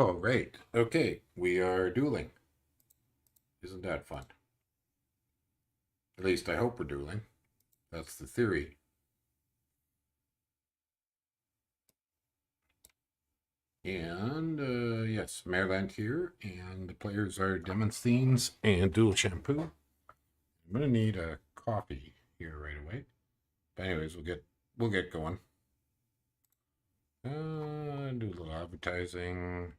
Oh, right. Okay, we are dueling. Isn't that fun? At least I hope we're dueling. That's the theory. And yes, Maryland here, and the players are Demonsthenes and DualShampoo. I'm gonna need a coffee here right away. But anyways, we'll get going. Do a little advertising.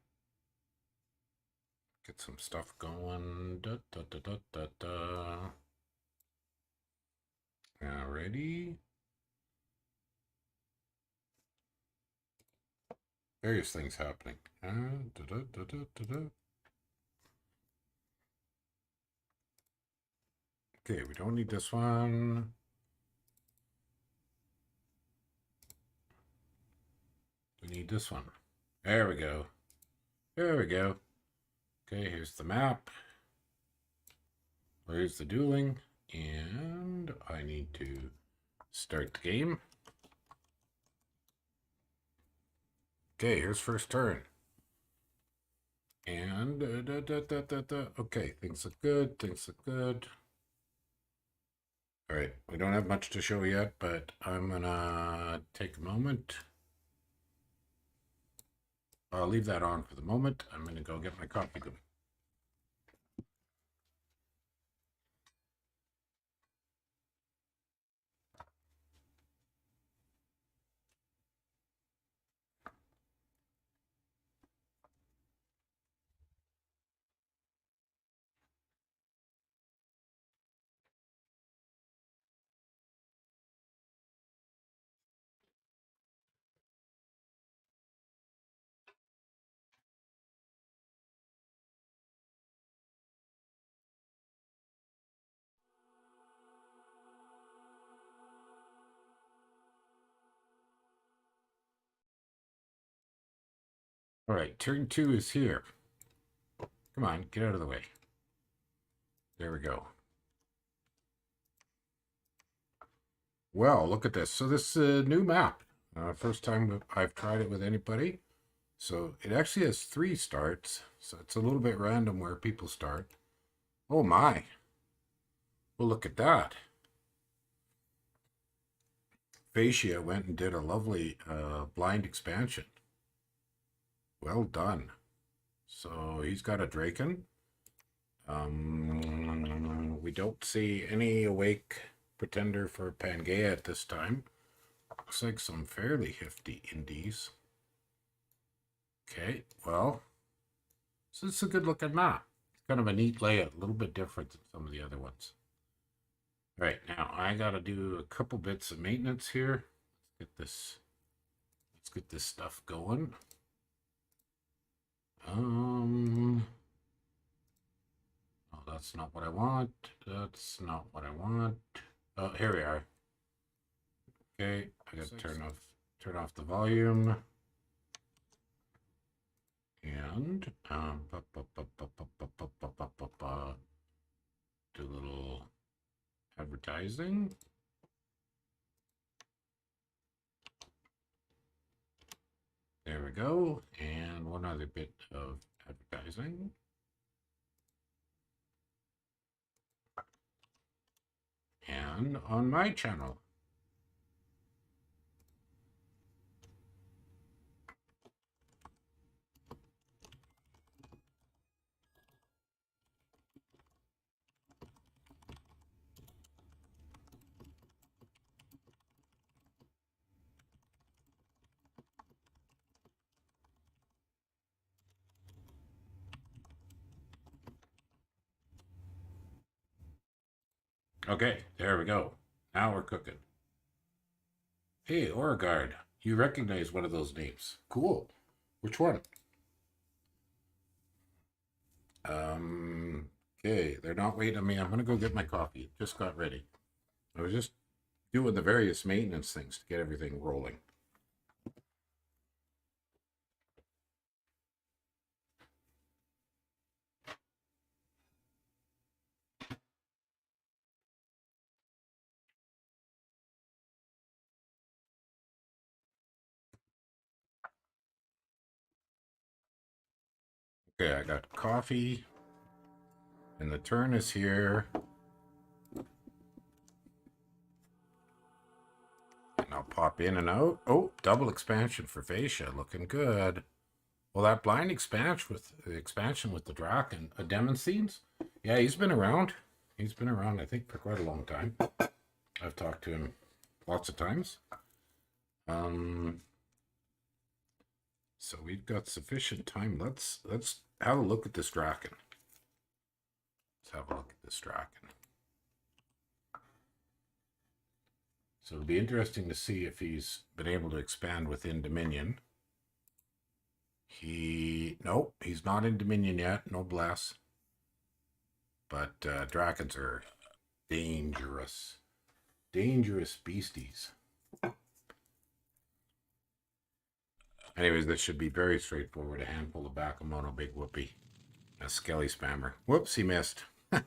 Get some stuff going. Da, da, da, da, da, da. Alrighty. Various things happening. Da, da, da, da, da, da. Okay, we don't need this one. We need this one. There we go. There we go. Okay, here's the map. Here's the dueling. And I need to start the game. Okay, here's first turn. And okay, things look good. Things look good. All right, we don't have much to show yet, but I'm gonna take a moment. I'll leave that on for the moment. I'm gonna go get my coffee going. All right, turn 2 is here. Come on, get out of the way. There we go. Well, look at this. So this is a new map. First time I've tried it with anybody. So it actually has 3 starts. So it's a little bit random where people start. Oh my. Well, look at that. Phaecia went and did a lovely blind expansion. Well done. So he's got a Draken. We don't see any awake pretender for Pangaea at this time. Looks like some fairly hefty indies. Okay, well, so it's a good looking map. It's kind of a neat layout, a little bit different than some of the other ones. All right, now I gotta do a couple bits of maintenance here. Let's get this stuff going. Oh, that's not what I want. That's not what I want. Oh, here we are. Okay, I gotta turn off the volume. And do a little advertising. There we go. And one other bit of advertising. And on my channel. Okay, there we go. Now we're cooking. Hey, Oragard, you recognize one of those names. Cool. Which one? Okay, they're not waiting on me. I'm gonna go get my coffee. Just got ready. I was just doing the various maintenance things to get everything rolling. Okay, I got coffee. And the turn is here. And I'll pop in and out. Oh, double expansion for Phaecia. Looking good. Well, that blind expansion with the Draken. Demonsthenes? Yeah, he's been around. He's been around, I think, for quite a long time. I've talked to him lots of times. So we've got sufficient time. Let's have a look at this Draken. Let's have a look at this Draken. So it'll be interesting to see if he's been able to expand within Dominion. Nope, he's not in Dominion yet. No bless. But Drakens are dangerous. Dangerous beasties. Anyways, this should be very straightforward. A handful of Bakemono, big whoopee. A Skelly spammer. Whoops, he missed. The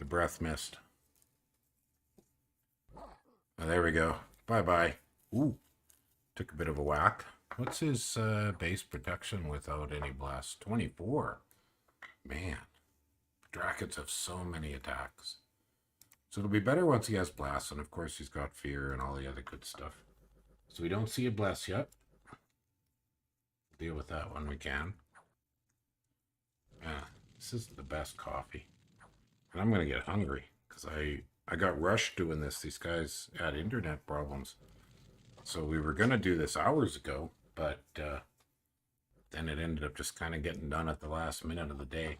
breath missed. Oh, there we go. Bye-bye. Ooh, took a bit of a whack. What's his base protection without any blast? 24. Man, Drakens have so many attacks. So it'll be better once he has blast, and of course he's got fear and all the other good stuff. So we don't see a blast yet. Deal with that when we can. Yeah, this is the best coffee. And I'm going to get hungry because I got rushed doing this. These guys had internet problems. So we were going to do this hours ago, but then it ended up just kind of getting done at the last minute of the day.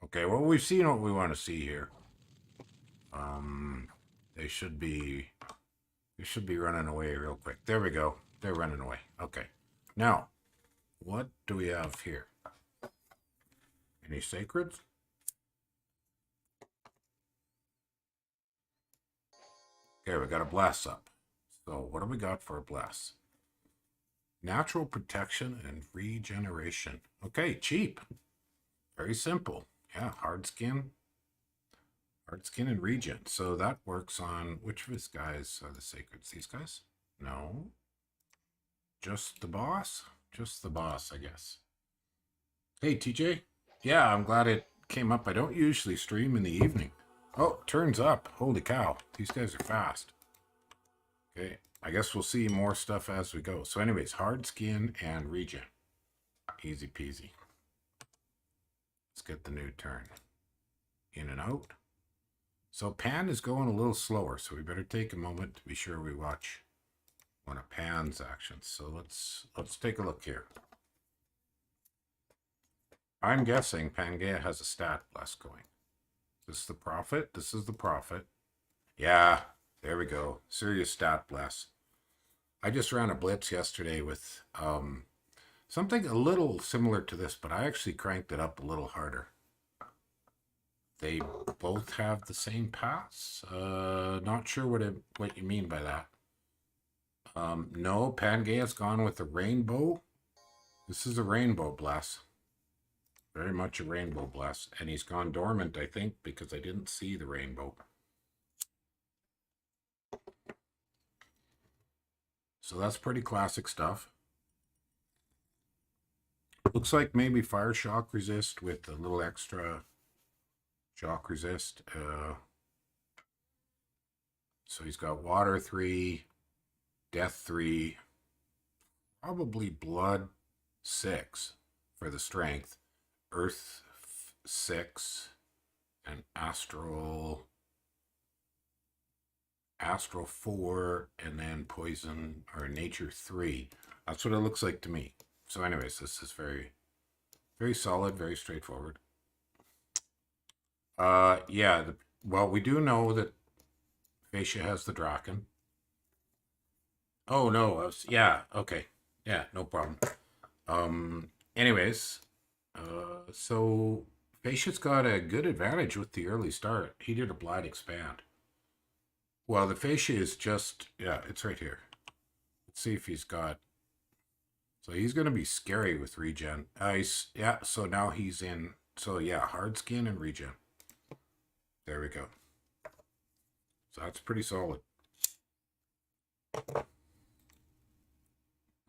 Okay, well, we've seen what we want to see here. They should be running away real quick. There we go. They're running away. Okay. Now, what do we have here? Any sacreds? Okay, we got a blast up. So what do we got for a blast? Natural protection and regeneration. Okay, cheap. Very simple. Yeah, hard skin. Hard skin and regen. So that works on which of his guys are the sacreds? These guys? No. Just the boss? Just the boss, I guess. Hey, TJ. Yeah, I'm glad it came up. I don't usually stream in the evening. Oh, turns up. Holy cow. These guys are fast. Okay, I guess we'll see more stuff as we go. So anyways, hard skin and regen. Easy peasy. Let's get the new turn. In and out. So Pan is going a little slower, so we better take a moment to be sure we watch one of Pan's actions. So let's take a look here. I'm guessing Pangaea has a stat blast going. Is this the Prophet? This is the Prophet. Yeah, there we go. Serious stat blast. I just ran a blitz yesterday with something a little similar to this, but I actually cranked it up a little harder. They both have the same pass. Not sure what you mean by that. No, Pangaea's gone with a rainbow. This is a rainbow blast. Very much a rainbow blast. And he's gone dormant, I think, because I didn't see the rainbow. So that's pretty classic stuff. Looks like maybe fire shock resist with a little extra shock resist. So he's got water 3, death 3, probably blood 6 for the strength, earth 6, and astral 4, and then poison or nature 3. That's what it looks like to me. So anyways, this is very, very solid, very straightforward. Yeah, well, we do know that Phaecia has the Draken. Oh, no, yeah, okay. Yeah, no problem. Anyways, so Phaecia's got a good advantage with the early start. He did a blind expand. Well, the Phaecia is just, yeah, it's right here. Let's see if he's got, so he's going to be scary with regen. Yeah, so now he's in, so yeah, hard skin and regen. There we go. So that's pretty solid.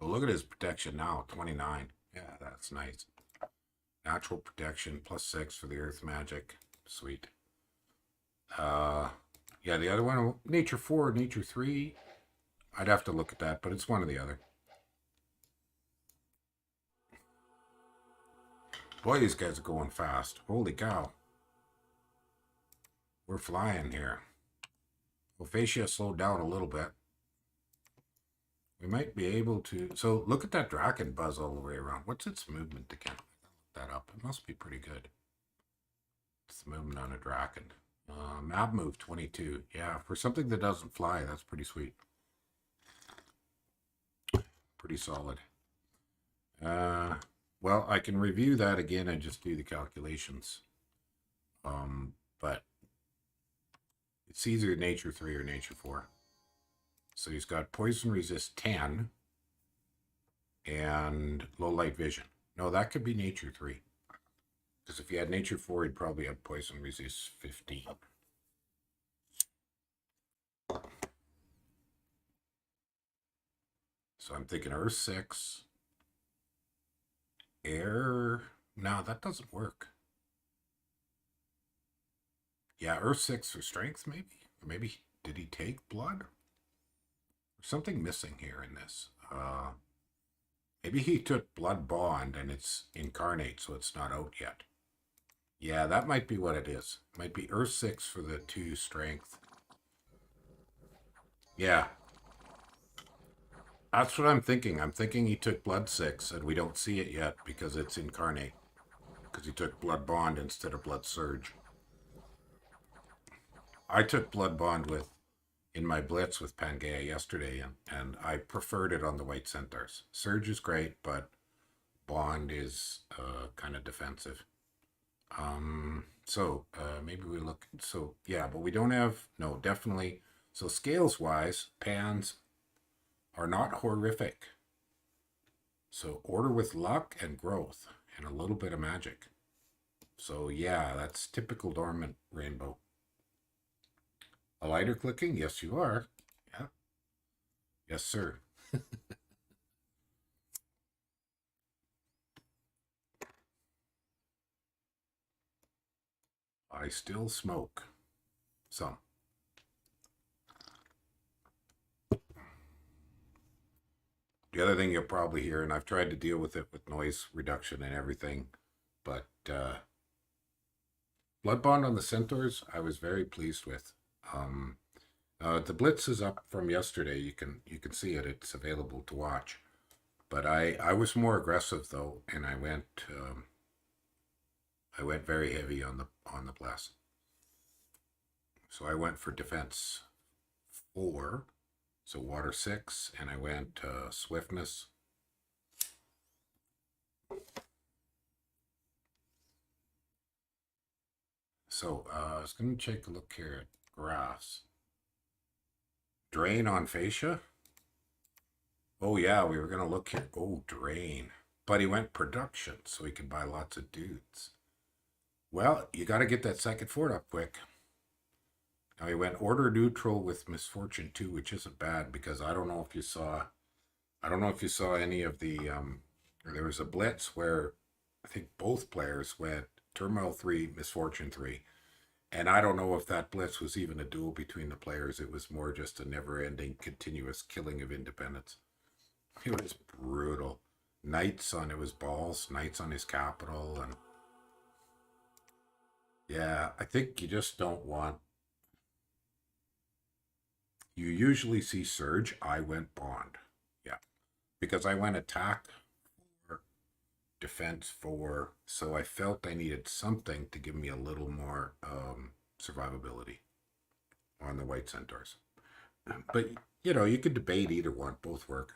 Oh, look at his protection now, 29. Yeah, that's nice. Natural protection, +6 for the earth magic. Sweet. Yeah, the other one, nature 4, nature 3. I'd have to look at that, but it's one or the other. Boy, these guys are going fast. Holy cow. We're flying here. Well, Phaecia slowed down a little bit. We might be able to... So, look at that Draken buzz all the way around. What's its movement again? I gotta look that up. It must be pretty good. It's the movement on a Draken. Map move 22. Yeah, for something that doesn't fly, that's pretty sweet. Pretty solid. Well, I can review that again and just do the calculations. But it's either nature 3 or nature 4. So he's got poison resist 10 and low light vision. No, that could be nature 3. Because if he had nature 4, he'd probably have poison resist 15. So I'm thinking Earth 6. Air... No, that doesn't work. Yeah, Earth 6 for strength, maybe? Or maybe, did he take blood? There's something missing here in this. Maybe he took blood bond and it's incarnate, so it's not out yet. Yeah, that might be what it is. It might be Earth 6 for the 2 strength. Yeah. That's what I'm thinking. I'm thinking he took blood 6 and we don't see it yet because it's incarnate. Because he took blood bond instead of blood surge. I took blood bond in my blitz with Pangaea yesterday, and I preferred it on the white centaurs. Surge is great, but bond is kind of defensive. Maybe we look, so yeah, but we don't have, no, definitely. So scales wise, pans are not horrific. So order with luck and growth and a little bit of magic. So yeah, that's typical dormant rainbow. A lighter clicking? Yes, you are. Yeah. Yes, sir. I still smoke. Some. The other thing you'll probably hear, and I've tried to deal with it with noise reduction and everything, but blood bond on the centaurs, I was very pleased with. The blitz is up from yesterday. You can see it. It's available to watch. But I was more aggressive though, and I went very heavy on the blast. So I went for defense 4, so water 6, and I went swiftness. So I was going to take a look here at graphs. Drain on Phaecia. Oh yeah, we were going to look here. Oh, drain. But he went production, so he can buy lots of dudes. Well, you got to get that second fort up quick. Now he went order neutral with misfortune 2, which isn't bad because I don't know if you saw any of the there was a blitz where I think both players went turmoil 3, misfortune 3. And I don't know if that blitz was even a duel between the players. It was more just a never-ending, continuous killing of independence. It was brutal. Knights on, it was balls, knights on his capital, and yeah, I think you just don't want... You usually see surge. I went bond. Yeah. Because I went attack 4, defense 4, so I felt I needed something to give me a little more survivability on the white centaurs. But, you know, you could debate either one. Both work.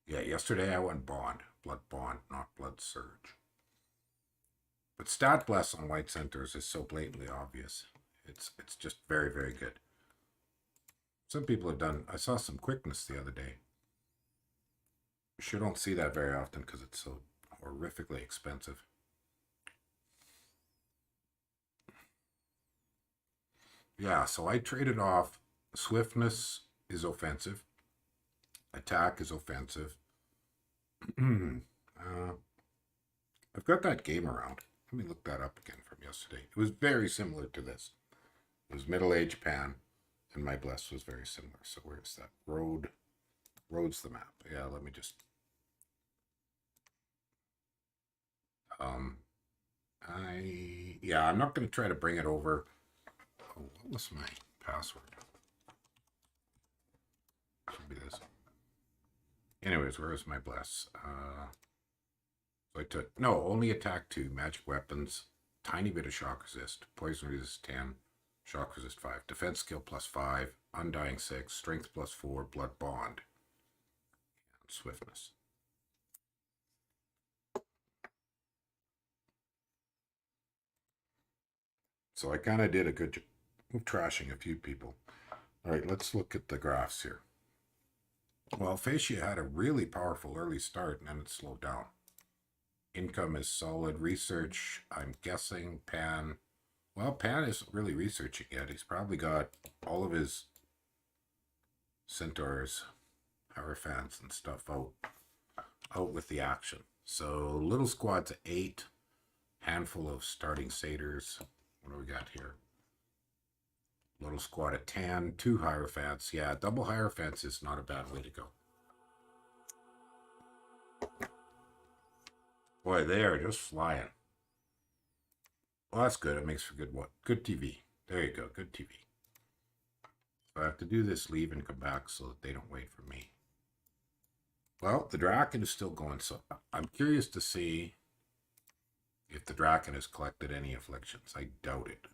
Yeah, yesterday I went bond. Blood bond, not blood surge. But stat bless on white centaurs is so blatantly obvious. It's just very, very good. Some people have done... I saw some quickness the other day. You sure don't see that very often because it's so horrifically expensive. Yeah, so I traded off swiftness is offensive. Attack is offensive. I've got that game around. Let me look that up again from yesterday. It was very similar to this. It was middle-aged Japan, and my bless was very similar. So where's that? Road's the map. Yeah, let me just... I'm not going to try to bring it over. Oh, what was my password? Should be this. Anyways, where is my bless? So I took, no, only attack 2, magic weapons, tiny bit of shock resist, poison resist 10, shock resist 5, defense skill plus 5, undying 6, strength plus 4, blood bond, and swiftness. So I kind of did a good job of trashing a few people. All right, let's look at the graphs here. Well, Phaecia had a really powerful early start, and then it slowed down. Income is solid. Research, I'm guessing Pan. Well, Pan isn't really researching yet. He's probably got all of his centaurs, hierophants, and stuff out with the action. So little squad's at 8, handful of starting satyrs. What do we got here? Little squad at 10, 2 hierophants. Yeah, double hierophants is not a bad way to go. Boy, they are just flying. Well, that's good. It makes for good TV. There you go, good TV. So I have to do this, leave, and come back so that they don't wait for me. Well, the Draken is still going, so I'm curious to see if the Draken has collected any afflictions. I doubt it.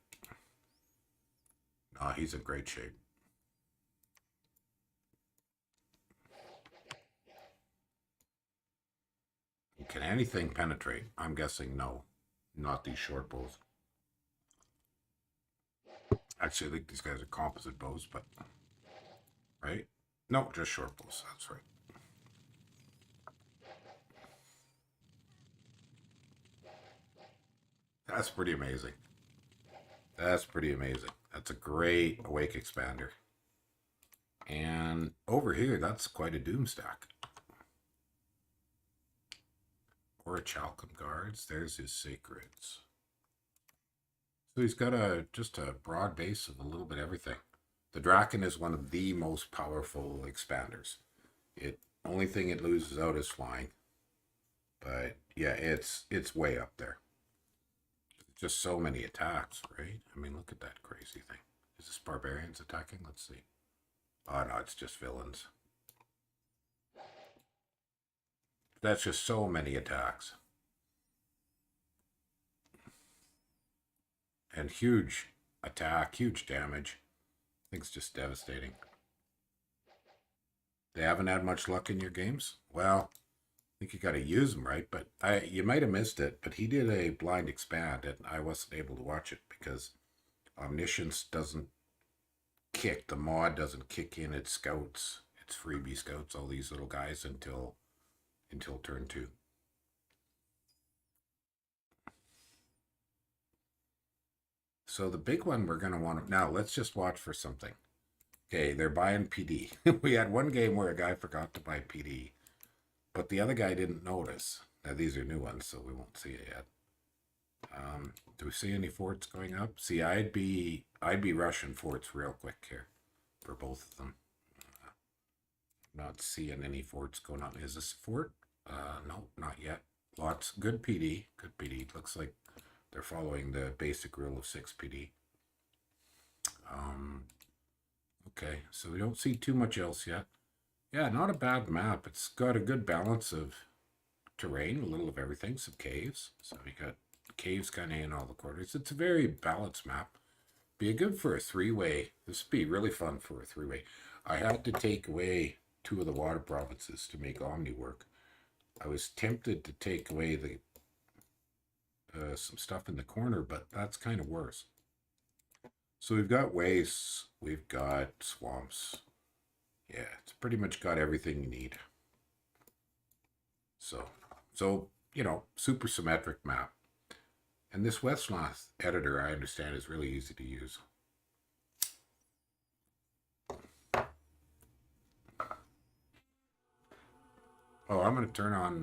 No, he's in great shape. Can anything penetrate? I'm guessing no. Not these short bows. Actually, I think these guys are composite bows, but... Right? No, just short bows. That's right. That's pretty amazing. That's pretty amazing. That's a great awake expander. And over here, that's quite a doom stack. Or a Chalcom Guards. There's his Sacreds. So he's got just a broad base of a little bit of everything. The Draken is one of the most powerful expanders. Only thing it loses out is flying. But yeah, it's way up there. Just so many attacks, right? I mean, look at that crazy thing. Is this barbarians attacking? Let's see. Oh, no, it's just villains. That's just so many attacks. And huge attack, huge damage. Thing's just devastating. They haven't had much luck in your games? Well, I think you got to use them, right? But you might have missed it, but he did a blind expand, and I wasn't able to watch it because Omniscience doesn't kick. The mod doesn't kick in its scouts, its freebie scouts, all these little guys until turn 2. So the big one we're going to want to... Now, let's just watch for something. Okay, they're buying PD. We had one game where a guy forgot to buy PD, but the other guy didn't notice. Now, these are new ones, so we won't see it yet. Do we see any forts going up? See, I'd be rushing forts real quick here for both of them. Not seeing any forts going up. Is this a fort? No, not yet. Lots. Good PD. Good PD. Looks like they're following the basic rule of 6 PD. Okay, so we don't see too much else yet. Yeah, not a bad map. It's got a good balance of terrain, a little of everything, some caves. So we got caves kind of in all the corners. It's a very balanced map. Be good for a 3-way. This would be really fun for a 3-way. I had to take away 2 of the water provinces to make Omni work. I was tempted to take away the some stuff in the corner, but that's kind of worse. So we've got wastes, we've got swamps. Yeah, it's pretty much got everything you need. So you know, super symmetric map. And this Westloth editor, I understand, is really easy to use. Oh, I'm gonna turn on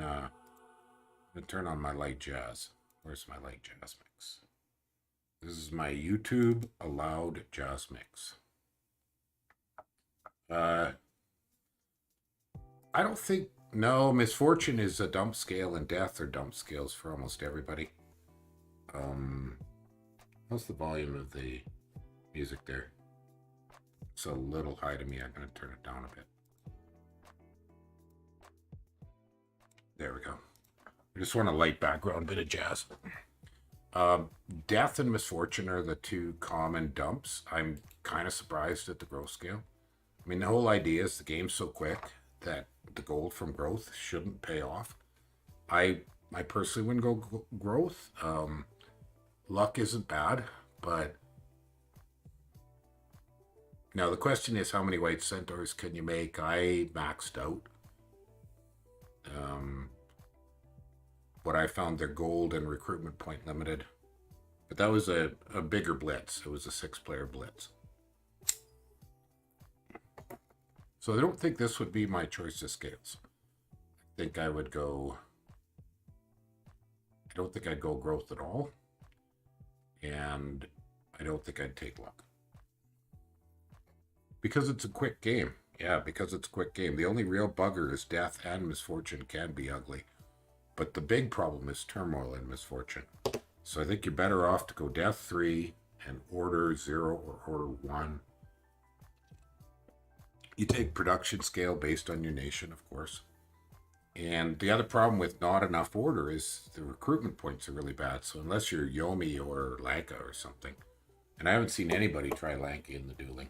my light jazz. Where's my light jazz mix? This is my YouTube allowed jazz mix. I don't think, no, misfortune is a dump scale and death are dump scales for almost everybody. What's the volume of the music there? It's a little high to me. I'm going to turn it down a bit. There we go. I just want a light background bit of jazz. Death and misfortune are the two common dumps. I'm kind of surprised at the growth scale. I mean, the whole idea is the game's so quick that the gold from growth shouldn't pay off. I personally wouldn't go growth. Luck isn't bad, but now the question is, how many white centaurs can you make? I maxed out. What I found, they're gold and recruitment point limited, but that was a bigger blitz. It was a 6-player blitz. So I don't think this would be my choice of scales. I think I would go, I don't think I'd go growth at all. And I don't think I'd take luck. Because it's a quick game. Yeah, because it's a quick game. The only real bugger is death and misfortune can be ugly. But the big problem is turmoil and misfortune. So I think you're better off to go death 3 and order 0 or order 1. You take production scale based on your nation, of course. And the other problem with not enough order is the recruitment points are really bad. So unless you're Yomi or Lanka or something, and I haven't seen anybody try Lanka in the dueling.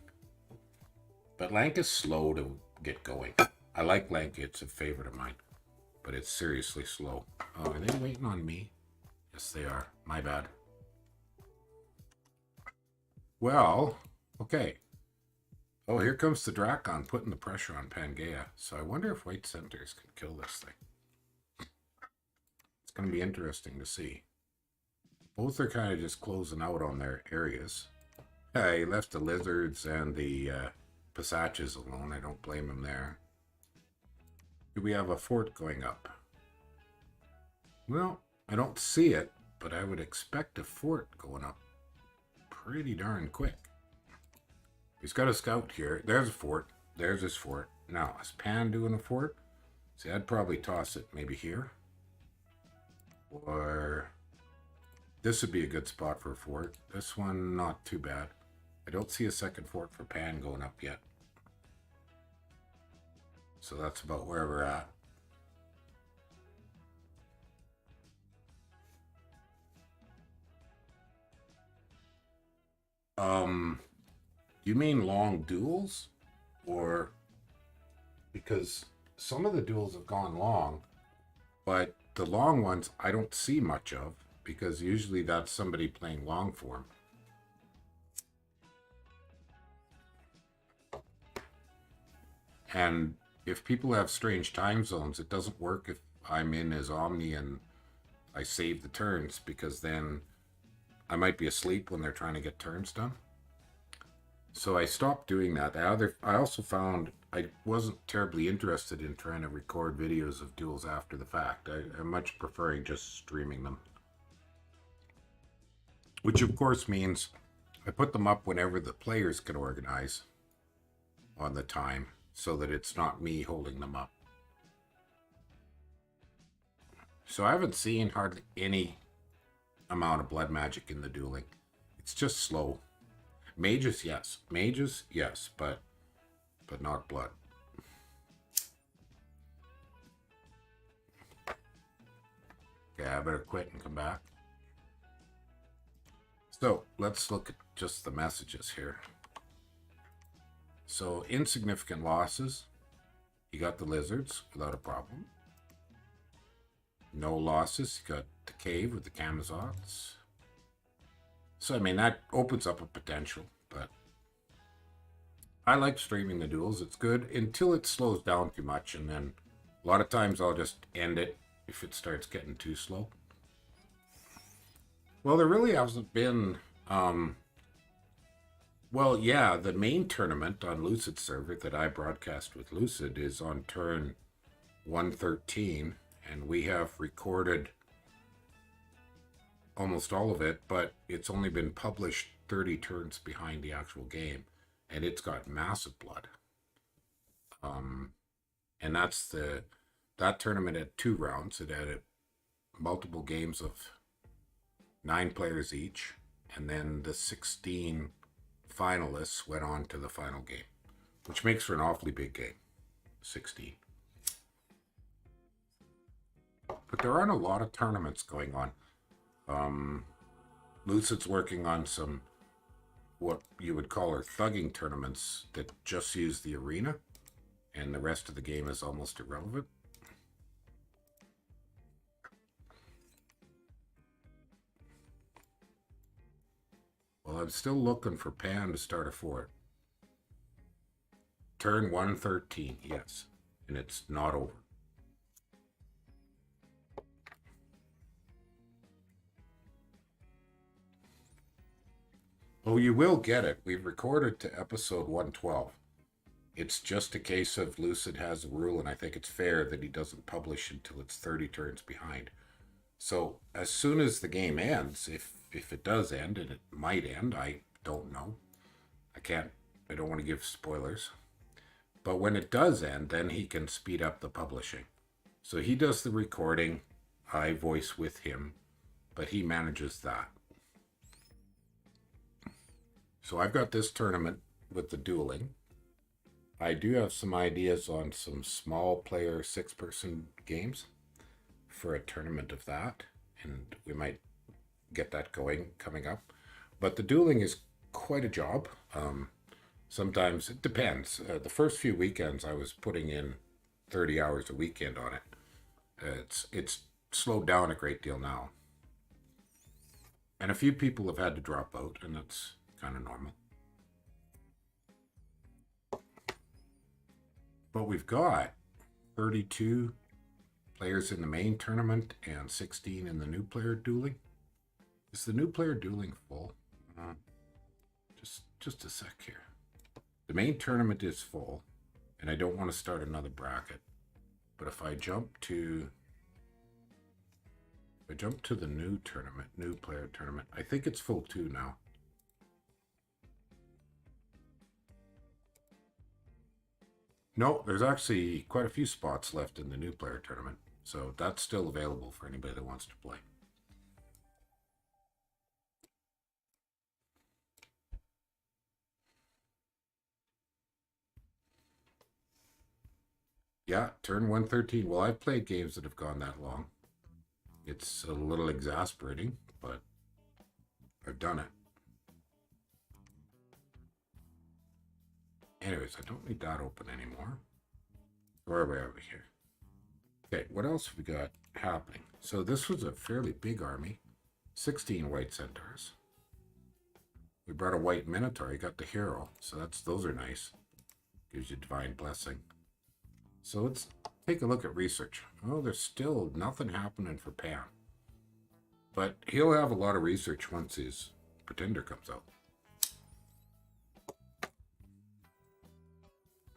But Lanka's slow to get going. I like Lanka, it's a favorite of mine. But it's seriously slow. Oh, are they waiting on me? Yes, they are. My bad. Well, okay. Oh, here comes the Drakon putting the pressure on Pangaea. So I wonder if white centaurs can kill this thing. It's going to be interesting to see. Both are kind of just closing out on their areas. He left the lizards and the Phaecias alone. I don't blame him there. Do we have a fort going up? Well, I don't see it, but I would expect a fort going up pretty darn quick. He's got a scout here. There's a fort. There's his fort. Now, is Pan doing a fort? See, I'd probably toss it maybe here. Or this would be a good spot for a fort. This one, not too bad. I don't see a second fort for Pan going up yet. So that's about where we're at. You mean long duels? Or because some of the duels have gone long, but the long ones I don't see much of because usually that's somebody playing long form. And if people have strange time zones, it doesn't work if I'm in as Omni and I save the turns, because then I might be asleep when they're trying to get turns done. So I stopped doing that. I also found I wasn't terribly interested in trying to record videos of duels after the fact. I'm much preferring just streaming them. Which of course means I put them up whenever the players can organize on the time, so that it's not me holding them up. So I haven't seen hardly any amount of blood magic in the dueling. It's just slow. Mages, yes. Mages, yes, but not blood. Okay, I better quit and come back. So let's look at just the messages here. So insignificant losses. You got the lizards without a problem. No losses. You got the cave with the Camazots. So I mean, that opens up a potential, but I like streaming the duels. It's good until it slows down too much, and then a lot of times I'll just end it if it starts getting too slow. Well, there really hasn't been well, yeah, the main tournament on Lucid server that I broadcast with Lucid is on turn 113, and we have recorded almost all of it, but it's only been published 30 turns behind the actual game, and it's got massive blood. And that tournament had 2 rounds. It had multiple games of 9 players each, and then the 16 finalists went on to the final game, which makes for an awfully big game, 16. But there aren't a lot of tournaments going on. Lucid's working on some, what you would call her thugging tournaments that just use the arena, and the rest of the game is almost irrelevant. Well, I'm still looking for Pan to start a fort. Turn 113, yes, and it's not over. Oh, you will get it. We've recorded to episode 112. It's just a case of Lucid has a rule, and I think it's fair that he doesn't publish until it's 30 turns behind. So as soon as the game ends, if it does end, and it might end, I don't know. I don't want to give spoilers. But when it does end, then he can speed up the publishing. So he does the recording, I voice with him, but he manages that. So I've got this tournament with the dueling. I do have some ideas on some small player 6-person games for a tournament of that, and we might get that going coming up. But the dueling is quite a job. Sometimes it depends. The first few weekends I was putting in 30 hours a weekend on it. It's slowed down a great deal now. And a few people have had to drop out, and that's kind of normal. But we've got 32 players in the main tournament and 16 in the new player dueling. Is the new player dueling full? Just a sec here. The main tournament is full, and I don't want to start another bracket. But if I jump to the new tournament, new player tournament, I think it's full too now. No, there's actually quite a few spots left in the new player tournament, so that's still available for anybody that wants to play. Yeah, turn 113. Well, I've played games that have gone that long. It's a little exasperating, but I've done it. Anyways, I don't need that open anymore. Where are we over here? Okay, what else have we got happening? So this was a fairly big army. 16 white centaurs. We brought a white minotaur. You got the hero, so those are nice. Gives you divine blessing. So let's take a look at research. Oh, there's still nothing happening for Pan. But he'll have a lot of research once his pretender comes out.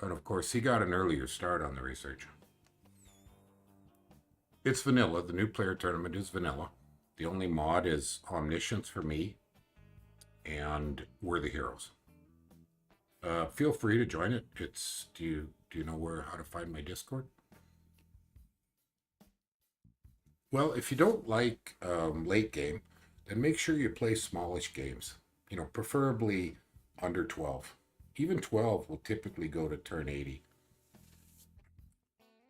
And of course, he got an earlier start on the research. It's vanilla. The new player tournament is vanilla. The only mod is Omniscience for me, and we're the heroes. Feel free to join it. Do you know how to find my Discord? Well, if you don't like late game, then make sure you play smallish games. Preferably under 12. Even 12 will typically go to turn 80.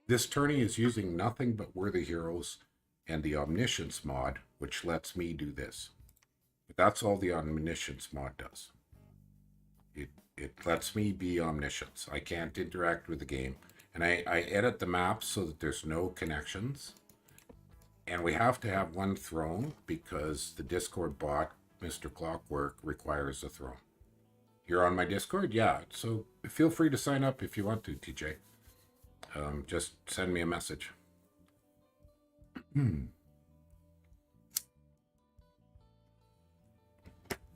This tourney is using nothing but We're the Heroes and the Omniscience mod, which lets me do this. But that's all the Omniscience mod does. It lets me be Omniscience. I can't interact with the game. And I edit the maps so that there's no connections. And we have to have one throne because the Discord bot, Mr. Clockwork, requires a throne. You're on my Discord? Yeah. So feel free to sign up if you want to, TJ. Just send me a message.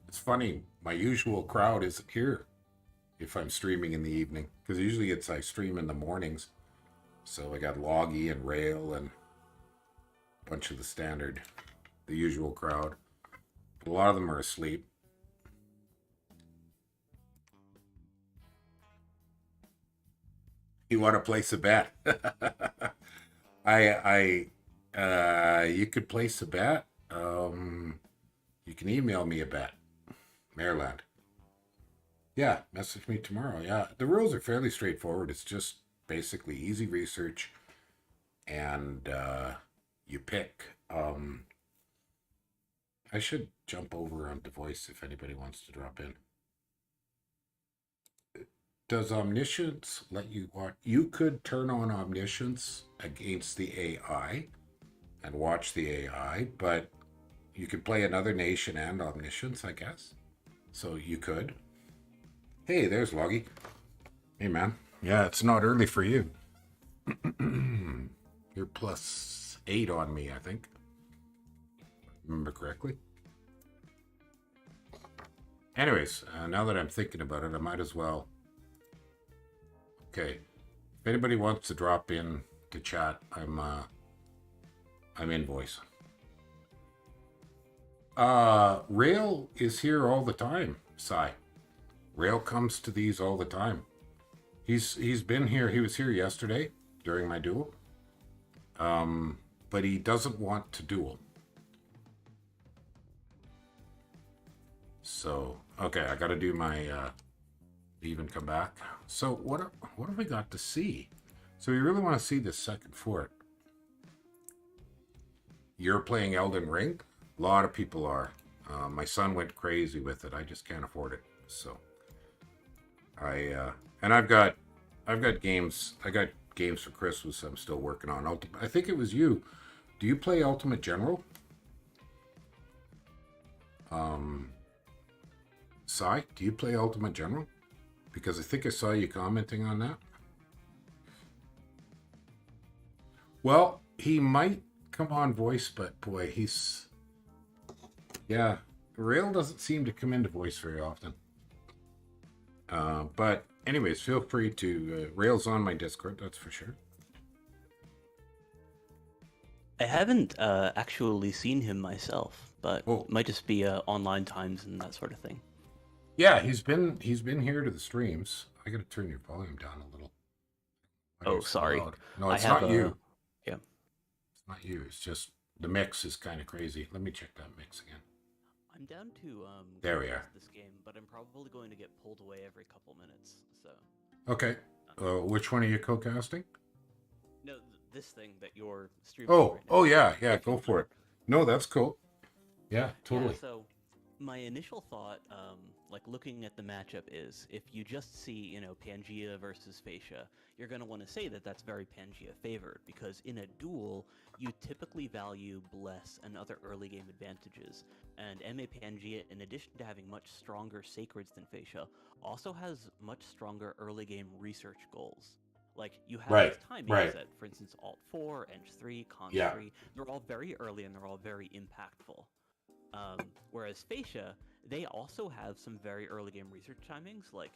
It's funny. My usual crowd isn't here if I'm streaming in the evening. Because usually I stream in the mornings. So I got Loggy and Rail and a bunch of the usual crowd. A lot of them are asleep. You want to place a bet? You could place a bet. You can email me a bet. Maryland. Yeah, message me tomorrow. Yeah, the rules are fairly straightforward. It's just basically easy research, and you pick. I should jump over onto voice if anybody wants to drop in. Does omniscience let you watch? You could turn on omniscience against the AI and watch the AI, but you could play another nation and omniscience, I guess. So you could. Hey, there's Loggy. Hey, man. Yeah, it's not early for you. You're +8 on me, I think. Remember correctly. Anyways, now that I'm thinking about it, I might as well. Okay, if anybody wants to drop in to chat, I'm in voice. Rail is here all the time, Sai. Rail comes to these all the time. He's been here. He was here yesterday during my duel. But he doesn't want to duel. So, okay, I got to do my leave and come back. So what have we got to see? So we really want to see this second fort. You're playing Elden Ring? A lot of people are. My son went crazy with it. I just can't afford it. So I've got games. I got games for Christmas I'm still working on. I think it was you. Do you play Ultimate General? Sai, do you play Ultimate General? Because I think I saw you commenting on that. Well, he might come on voice, but boy, yeah, Rail doesn't seem to come into voice very often. But anyways, feel free to, Rail's on my Discord, that's for sure. I haven't actually seen him myself, but it might just be online times and that sort of thing. Yeah, he's been here to the streams. I gotta turn your volume down a little. Oh, sorry. No, it's not you. Yeah. It's not you. It's just the mix is kind of crazy. Let me check that mix again. I'm down to there we are. This game, but I'm probably going to get pulled away every couple minutes. So. Okay. Which one are you co-casting? No, this thing that you're streaming. Right now. Yeah. Go for it. No, that's cool. Yeah, totally. Yeah, so my initial thought, like looking at the matchup, is if you just see, Pangaea versus Phaecia, you're going to want to say that that's very Pangaea favored, because in a duel, you typically value Bless and other early game advantages. And MA Pangaea, in addition to having much stronger sacreds than Phaecia, also has much stronger early game research goals. Like, you have these timings that, for instance, Alt 4, Eng 3, Con 3, they're all very early and they're all very impactful. Whereas Phaecia, they also have some very early game research timings, like,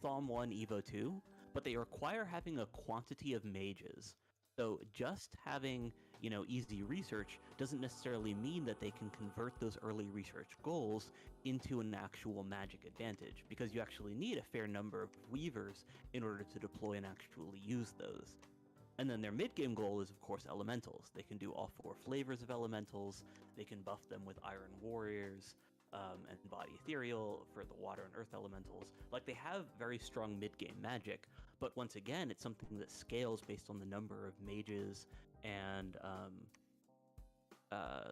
Thom 1, Evo 2, but they require having a quantity of mages. So just having, easy research doesn't necessarily mean that they can convert those early research goals into an actual magic advantage, because you actually need a fair number of weavers in order to deploy and actually use those. And then their mid-game goal is, of course, elementals. They can do all 4 flavors of elementals. They can buff them with Iron Warriors and Body Ethereal for the water and earth elementals. Like, they have very strong mid-game magic, but once again, it's something that scales based on the number of mages and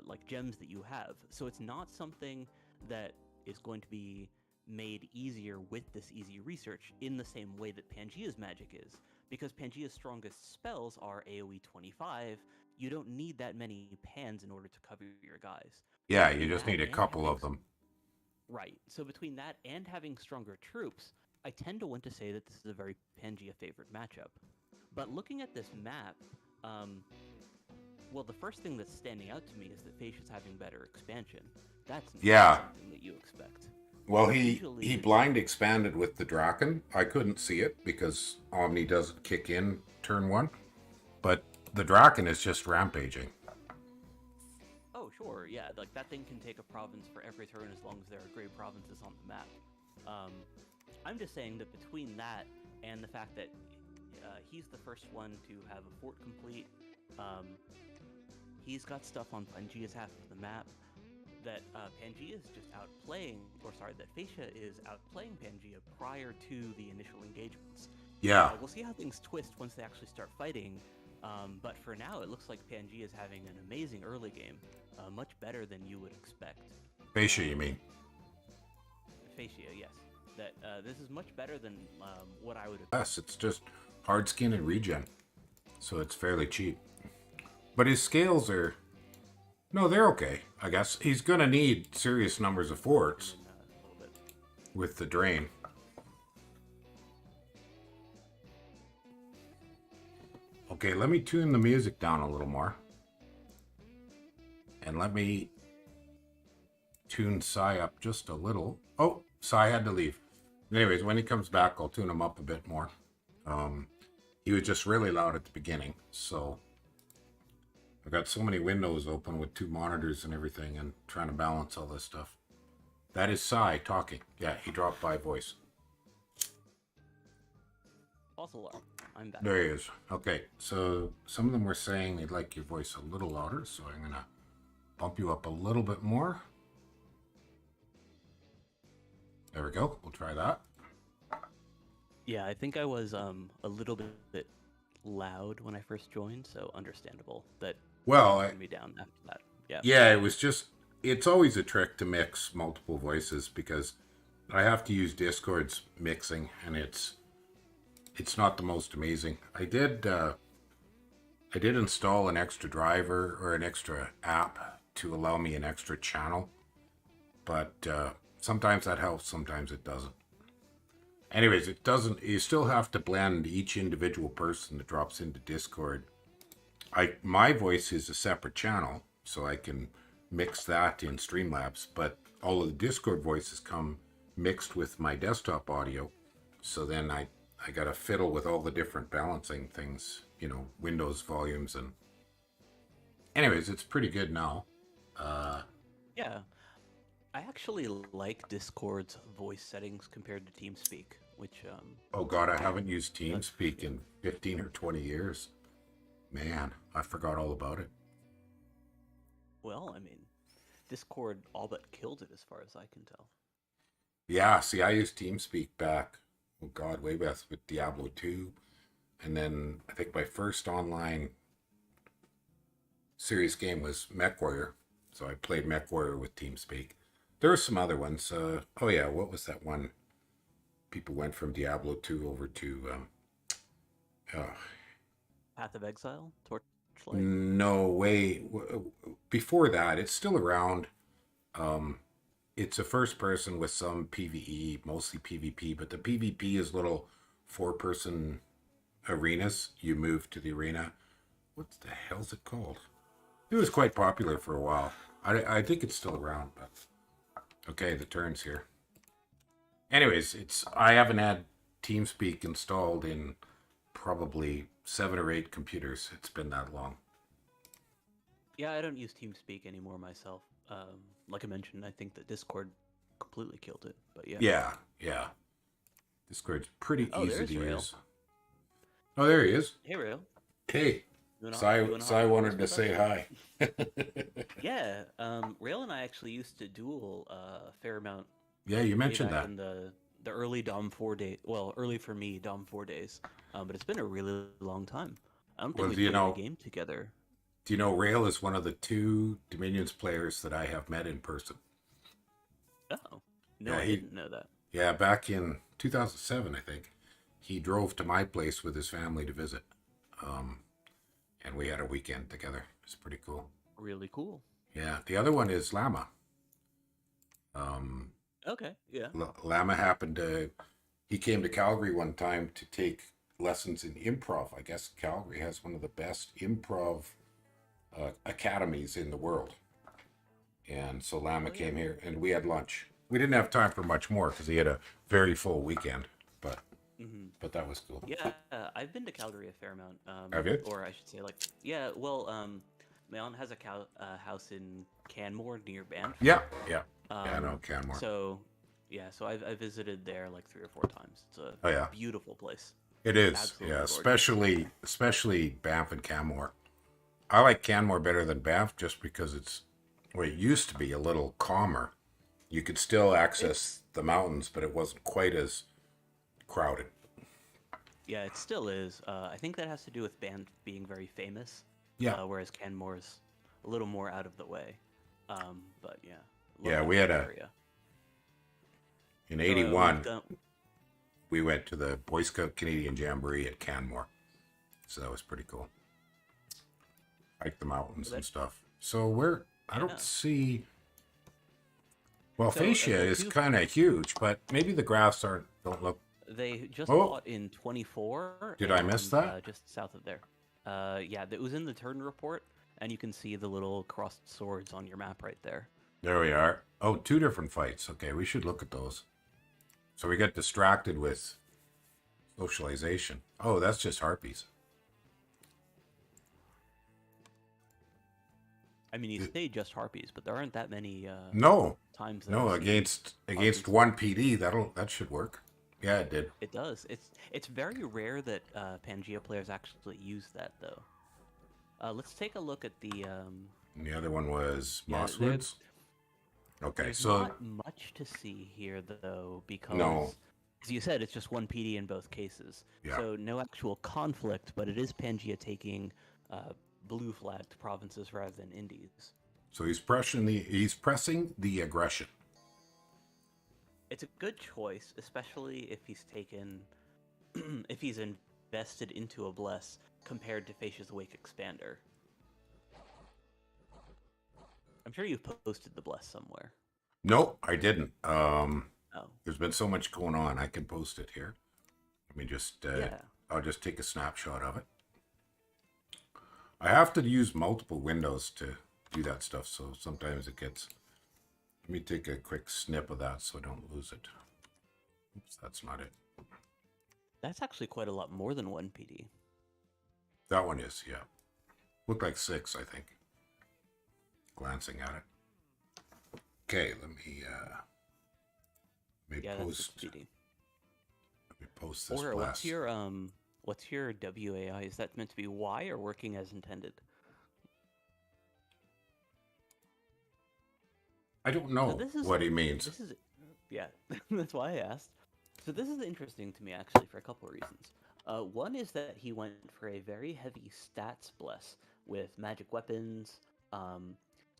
like gems that you have. So it's not something that is going to be made easier with this easy research in the same way that Pangaea's magic is. Because Pangaea's strongest spells are AoE 25, you don't need that many pans in order to cover your guys. Yeah, you just need a couple of them. Right. So between that and having stronger troops, I tend to want to say that this is a very Pangaea-favored matchup. But looking at this map, well, the first thing that's standing out to me is that Phaecia's having better expansion. That's not something that you expect. Well, he blind expanded with the Draken. I couldn't see it because Omni doesn't kick in turn 1. the Draken is just rampaging. Oh, sure, yeah. Like that thing can take a province for every turn as long as there are gray provinces on the map. I'm just saying that between that and the fact that he's the first one to have a fort complete, he's got stuff on Pangaea's half of the map that Pangaea is just outplaying, or sorry, that Phaecia is outplaying Pangaea prior to the initial engagements. Yeah. We'll see how things twist once they actually start fighting. But for now, it looks like Pangaea is having an amazing early game, much better than you would expect. Phaecia, you mean? Phaecia, yes. That this is much better than what I would. Yes, it's just hard skin and regen, so it's fairly cheap. But his scales are, no, they're okay. I guess he's gonna need serious numbers of forts with the drain. Okay, let me tune the music down a little more. And let me tune Psy up just a little. Oh, Psy had to leave. Anyways, when he comes back, I'll tune him up a bit more. He was just really loud at the beginning. So I've got so many windows open with 2 monitors and everything and trying to balance all this stuff. That is Psy talking. Yeah, he dropped by voice. False alarm. I'm back. There he is. Okay, so some of them were saying they'd like your voice a little louder, so I'm going to bump you up a little bit more. There we go. We'll try that. Yeah, I think I was a little bit loud when I first joined, so understandable that. Well, me down after that. Yeah. Yeah, it was just. It's always a trick to mix multiple voices because I have to use Discord's mixing, and it's not the most amazing. I did install an extra driver or an extra app to allow me an extra channel, but sometimes that helps, sometimes it doesn't. Anyways, it doesn't. You still have to blend each individual person that drops into Discord. My voice is a separate channel, so I can mix that in Streamlabs, but all of the Discord voices come mixed with my desktop audio, so then I got to fiddle with all the different balancing things, Windows volumes and... Anyways, it's pretty good now. Yeah. I actually like Discord's voice settings compared to TeamSpeak, which... Oh god, I haven't used TeamSpeak in 15 or 20 years. Man, I forgot all about it. Well, I mean, Discord all but killed it as far as I can tell. Yeah, see, I used TeamSpeak back, oh god, way back with Diablo 2. And then I think my first online serious game was MechWarrior. So I played MechWarrior with TeamSpeak. There were some other ones. Oh yeah, what was that one? People went from Diablo 2 over to... Path of Exile? Torchlight? No way. Before that, it's still around. It's a first person with some PvE, mostly PvP, but the PvP is little 4-person arenas. You move to the arena. What the hell's it called? It was quite popular for a while. I think it's still around, but... Okay, the turn's here. Anyways, I haven't had TeamSpeak installed in probably 7 or 8 computers. It's been that long. Yeah, I don't use TeamSpeak anymore myself. Like I mentioned, I think that Discord completely killed it, but yeah. Yeah. Discord's pretty easy to Rail. use. Oh, there he is. Hey, Rail. Hey. Sai wanted to say hi. Yeah, Rail and I actually used to duel a fair amount. Yeah, you mentioned that. In the early Dom 4 day, well, early for me, Dom 4 days. But it's been a really long time. I don't think we've played a game together. Do you know Rail is one of the 2 Dominions players that I have met in person? Oh, no, I didn't know that. Yeah, back in 2007, I think, he drove to my place with his family to visit. And we had a weekend together. It's pretty cool. Really cool. Yeah, the other one is Llama. Okay, yeah. Llama he came to Calgary one time to take lessons in improv. I guess Calgary has one of the best improv academies in the world. And so Llama came here and we had lunch. We didn't have time for much more because he had a very full weekend. But but that was cool. Yeah, I've been to Calgary a fair amount. Have you? Or I should say, like, yeah. Well, my aunt has a house in Canmore near Banff. Yeah, yeah. Yeah, I Um, know Canmore. so yeah, so I visited there like 3 or 4 times. It's a Oh yeah, beautiful place. it is. Absolutely Yeah, gorgeous. especially Banff and Canmore. I like Canmore better than Banff just because it used to be a little calmer. You could still access the mountains, but it wasn't quite as crowded. Yeah, it still is. I think that has to do with Banff being very famous. Yeah. Whereas Canmore's a little more out of the way. But yeah. Love Yeah, that we had area. in So, '81. We went to the Boy Scout Canadian Jamboree at Canmore, so that was pretty cool. Hike the mountains and stuff. So I Yeah. don't see. Well, So, Phaecia the is two- kind of huge, but maybe the graphs don't look. They just Oh. fought in 24. Did I miss that? Just south of there. Yeah, it was in the turn report, and you can see the little crossed swords on your map right there. There we are. Oh, 2 different fights. Okay, we should look at those. So we get distracted with socialization. Oh, that's just harpies. I mean, you say just harpies, but there aren't that many No, times. That no, I've seen against harpies. one PD, that should work. Yeah, it did. It does. It's very rare that Pangaea players actually use that though. Let's take a look at the. And the other one was Yeah, Mosswoods. Okay, There's so not much to see here though, because No. as you said, it's just one PD in both cases. Yeah. So no actual conflict, but it is Pangaea taking blue flagged provinces rather than Indies. he's pressing the aggression. It's a good choice, especially if he's taken, if he's invested into a bless compared to Phaecia's Wake Expander. I'm sure you've posted the bless somewhere. Nope, I didn't. Oh, There's been so much going on. I can post it here. Let me just. yeah. I'll just take a snapshot of it. I have to use multiple windows to do that stuff, so sometimes it gets. Let me take a quick snip of that so I don't lose it. Oops, that's not it. That's actually quite a lot more than one PD. That one is, yeah. Looked like 6, I think. Glancing at it. Okay, let me Yeah, that's post. a PD. Let me post this. Or blast. what's your WAI? Is that meant to be Y or working as intended? I don't know this is- what he means. This is, yeah, that's why I asked. So this is interesting to me actually for a couple of reasons. One is that he went for a very heavy stats bless with magic weapons.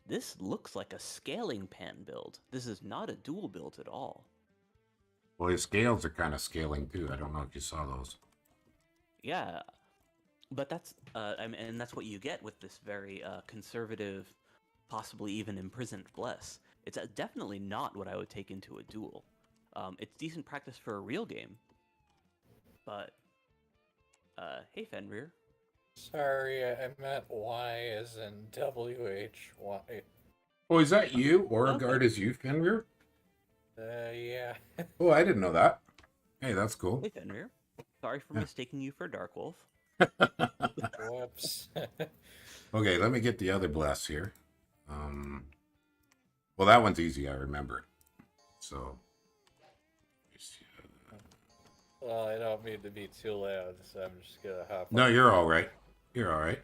This looks like a scaling pan build. This is not a dual build at all. Well, his scales are kind of scaling too. I don't know if you saw those. Yeah, but that's and that's what you get with this very conservative, possibly even imprisoned bless. It's definitely not what I would take into a duel. It's decent practice for a real game, but hey Fenrir. Sorry, I meant Y as in WHY. Oh, is that you? Oregard Okay. is you, Fenrir? Yeah. Oh, I didn't know that. Hey, that's cool. Hey Fenrir. Sorry for mistaking you for Dark Wolf. Whoops. Okay, let me get the other bless here. Well, that one's easy. I remember it. So, Well, I don't mean to be too loud, so I'm just gonna hop no, on. you're all right. You're all right.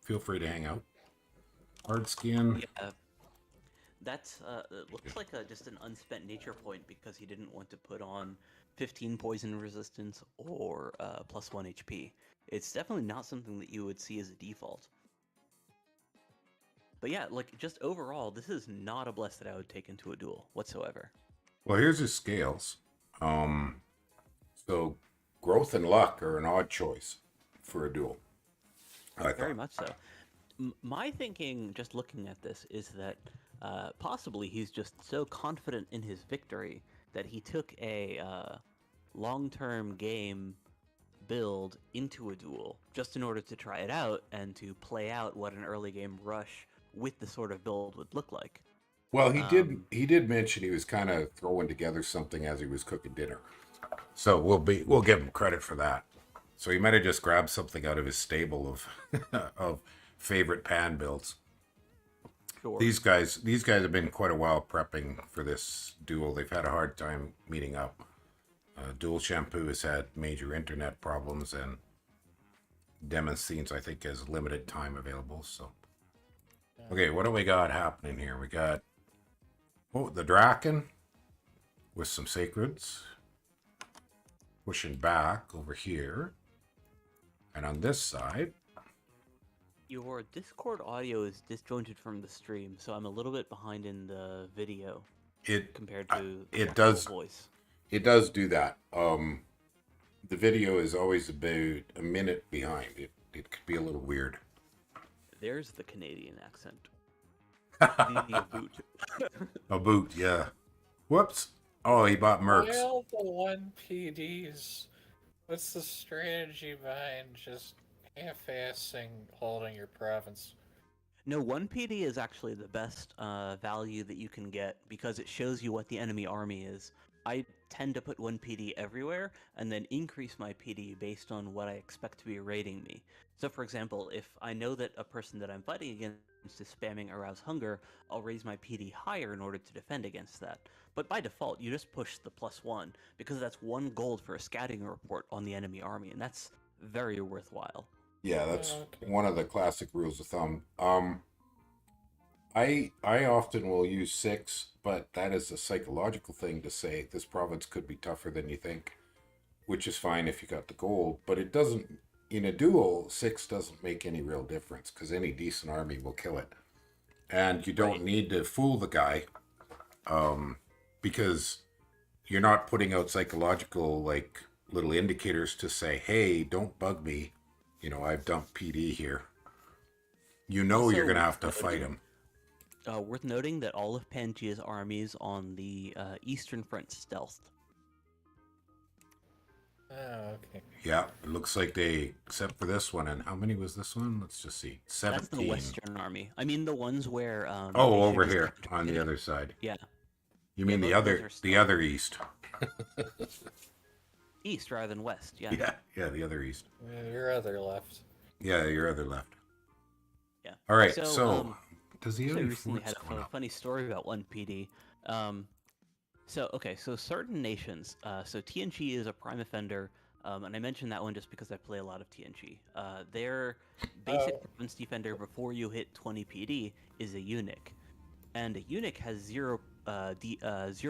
Feel free to hang out. Hard skin. Yeah, that's it looks like just an unspent nature point because he didn't want to put on 15 poison resistance or +1 HP. It's definitely not something that you would see as a default. But yeah, like just overall, this is not a bless that I would take into a duel whatsoever. Well, here's his scales. So growth and luck are an odd choice for a duel. I Very thought. much so. My thinking, just looking at this, is that possibly he's just so confident in his victory that he took a long-term game build into a duel just in order to try it out and to play out what an early game rush with the sort of build would look like. Well, he did mention he was kind of throwing together something as he was cooking dinner. So we'll give him credit for that. So he might have just grabbed something out of his stable of of favorite pan builds. Sure. These guys have been quite a while prepping for this duel. They've had a hard time meeting up. DualShampoo has had major internet problems, and Demonsthenes, I think, has limited time available. So, okay, what do we got happening here? We got the Draken with some sacreds pushing back over here, and on this side. Your Discord audio is disjointed from the stream, so I'm a little bit behind in the video compared to the actual voice. It does do that. The video is always about a minute behind. It could be a little weird. There's the Canadian accent. The boot. A boot, yeah. Whoops. Oh, he bought mercs. Well, the 1 PDs. What's the strategy behind just half-assing holding your province? No, 1 PD is actually the best value that you can get because it shows you what the enemy army is. I tend to put 1 PD everywhere and then increase my PD based on what I expect to be raiding me. So for example, if I know that a person that I'm fighting against is spamming Arouse Hunger, I'll raise my PD higher in order to defend against that. But by default, you just push the +1 because that's 1 gold for a scouting report on the enemy army, and that's very worthwhile. Yeah, that's one of the classic rules of thumb. I often will use 6, but that is a psychological thing to say this province could be tougher than you think, which is fine if you got the gold, but it doesn't, in a duel, 6 doesn't make any real difference because any decent army will kill it. And you don't need to fool the guy because you're not putting out psychological, like, little indicators to say, hey, don't bug me. You know, I've dumped PD here. You know you're going to have to fight him. Worth noting that all of Pangaea's armies on the Eastern Front stealthed. Oh, okay. Yeah, it looks like they, except for this one. And how many was this one? Let's just see. 17. That's the Western army. I mean the ones where... over here, on the other side. Yeah. You mean the other east. East rather than west, yeah. Yeah, the other east. Your other left. Yeah, your other left. Yeah. All right, so does he have any recently had forts a funny story about 1 PD. So certain nations, so TNG is a prime offender, and I mentioned that one just because I play a lot of TNG. Their basic province defender before you hit 20 PD is a eunuch, and a eunuch has zero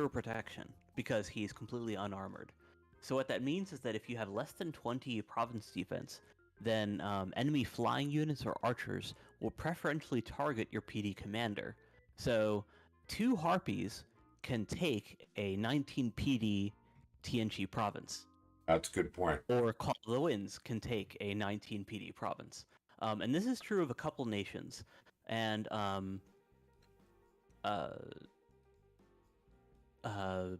protection because he's completely unarmored. So what that means is that if you have less than 20 province defense, then enemy flying units or archers will preferentially target your PD commander. So 2 harpies can take a 19 PD TNG province. That's a good point. Or Call of the Winds can take a 19 PD province. And this is true of a couple nations. And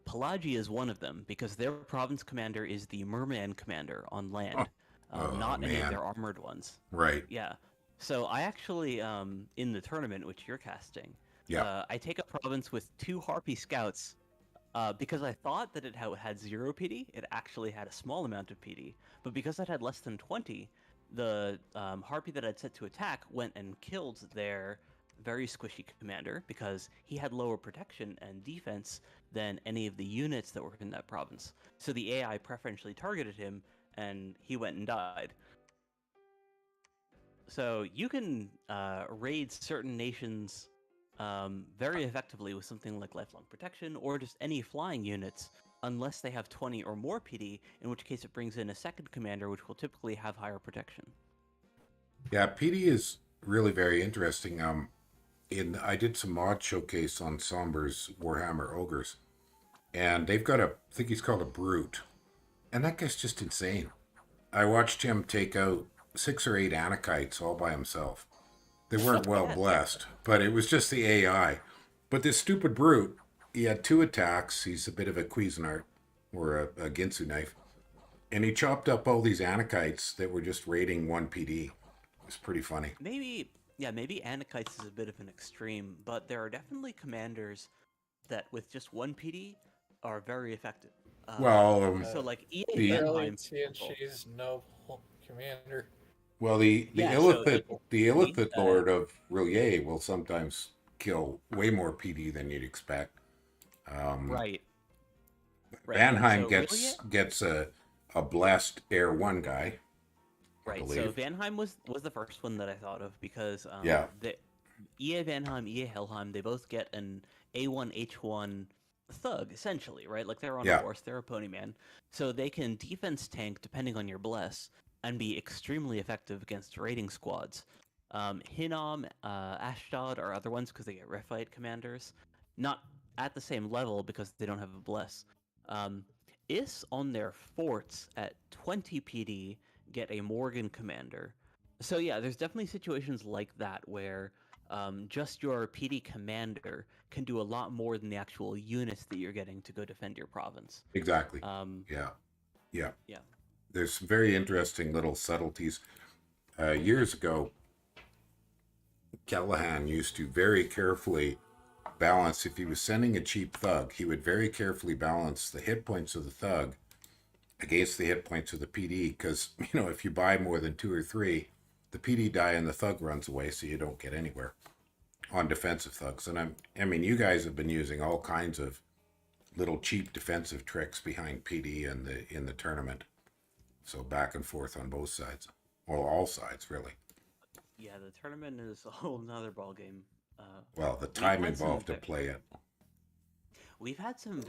Pelagia is one of them because their province commander is the Merman commander on land, not any of their armored ones. Right. Yeah. So I actually, in the tournament which you're casting, I take a province with 2 Harpy scouts because I thought that it had 0 PD. It actually had a small amount of PD, but because it had less than 20, the Harpy that I'd set to attack went and killed their very squishy commander because he had lower protection and defense than any of the units that were in that province. So the AI preferentially targeted him, and he went and died. So you can raid certain nations very effectively with something like lifelong protection or just any flying units unless they have 20 or more PD, in which case it brings in a second commander which will typically have higher protection. Yeah, PD is really very interesting. I did some mod showcase on Somber's Warhammer Ogres, and they've got I think he's called a Brute, and that guy's just insane. I watched him take out 6 or 8 Anakites all by himself. They weren't well blessed, but it was just the AI. But this stupid Brute, he had 2 attacks. He's a bit of a Cuisinart, or a Ginsu knife, and he chopped up all these Anakites that were just raiding 1 PD. It was pretty funny. Maybe Anakites is a bit of an extreme, but there are definitely commanders that with just 1 PD are very effective. Well, So like EA the Early Valheim, for example. TNG's noble commander. well the Yeah, so like Illithid Lord of Rillier will sometimes kill way more PD than you'd expect. right, right. Vanheim So really, gets a blessed Air 1 guy, I right. So believe. Vanheim was the first one that I thought of because Yeah, the EA Vanheim, EA Helheim, they both get an A1 H1 thug essentially, right? Like they're on a yeah, horse, they're a pony man, so they can defense tank depending on your bless and be extremely effective against raiding squads. Hinnom, Ashdod are other ones because they get Rephite commanders, not at the same level because they don't have a bless. Um, Is on their forts at 20 PD get a Morgan commander. So yeah, there's definitely situations like that where just your PD commander can do a lot more than the actual units that you're getting to go defend your province. exactly. Um, Yeah, yeah. yeah, There's some very interesting little subtleties. Years ago, Callahan used to very carefully balance, if he was sending a cheap thug, he would very carefully balance the hit points of the thug against the hit points of the PD. Because, if you buy more than 2 or 3, the PD die and the thug runs away, so you don't get anywhere on defensive thugs. And I mean, you guys have been using all kinds of little cheap defensive tricks behind PD in the tournament. So back and forth on both sides. Well, all sides, really. yeah. The tournament is a whole nother ball game. Well, the We've time had some involved to play it. We've had some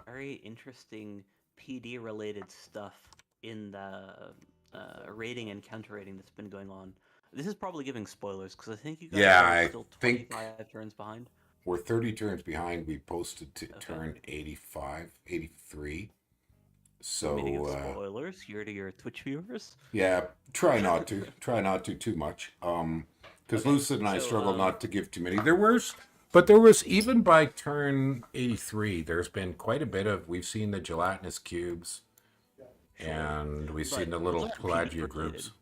very interesting PD related stuff in the rating and counter rating that's been going on. This is probably giving spoilers because I think you guys Yeah, are I still think 25 turns behind. we're 30 turns behind. We posted to Okay. turn 85, 83. Want me to give So, spoilers here to your Twitch viewers? yeah, try not to. Try not to too much. Because Okay, Lucid and I so, struggle not to give too many. But there was, even by turn 83, there's been quite a bit of, we've seen the gelatinous cubes, and we've seen But the little those are PD pelagia related. groups.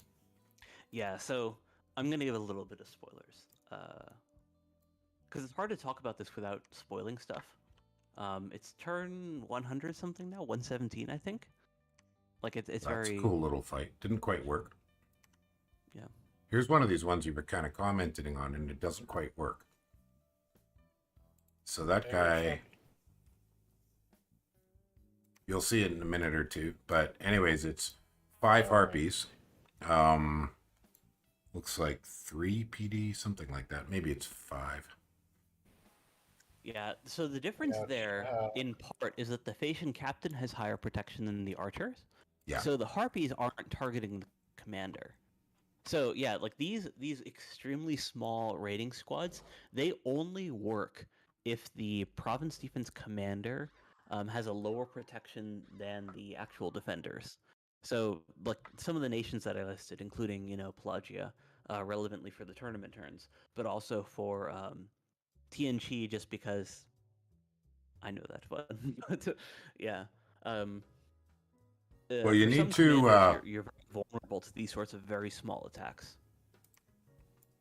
Yeah, so I'm gonna give a little bit of spoilers, because it's hard to talk about this without spoiling stuff. It's turn 100 something now, 117 I think. Like it's That's very a cool little fight. Didn't quite work. yeah. Here's one of these ones you were kind of commenting on, and it doesn't quite work. So that guy, you'll see it in a minute or two. But anyways, it's 5 harpies. Looks like 3 PD, something like that. Maybe it's 5. Yeah, so the difference Ouch. there, in part, is that the Phaeician captain has higher protection than the archers. Yeah. So the harpies aren't targeting the commander. So yeah, like these extremely small raiding squads, they only work if the province defense commander has a lower protection than the actual defenders. So like some of the nations that I listed, including Pelagia, relevantly for the tournament turns, but also for TNG, just because I know that one. But yeah. Well, you For need some to commanders, you're very vulnerable to these sorts of very small attacks.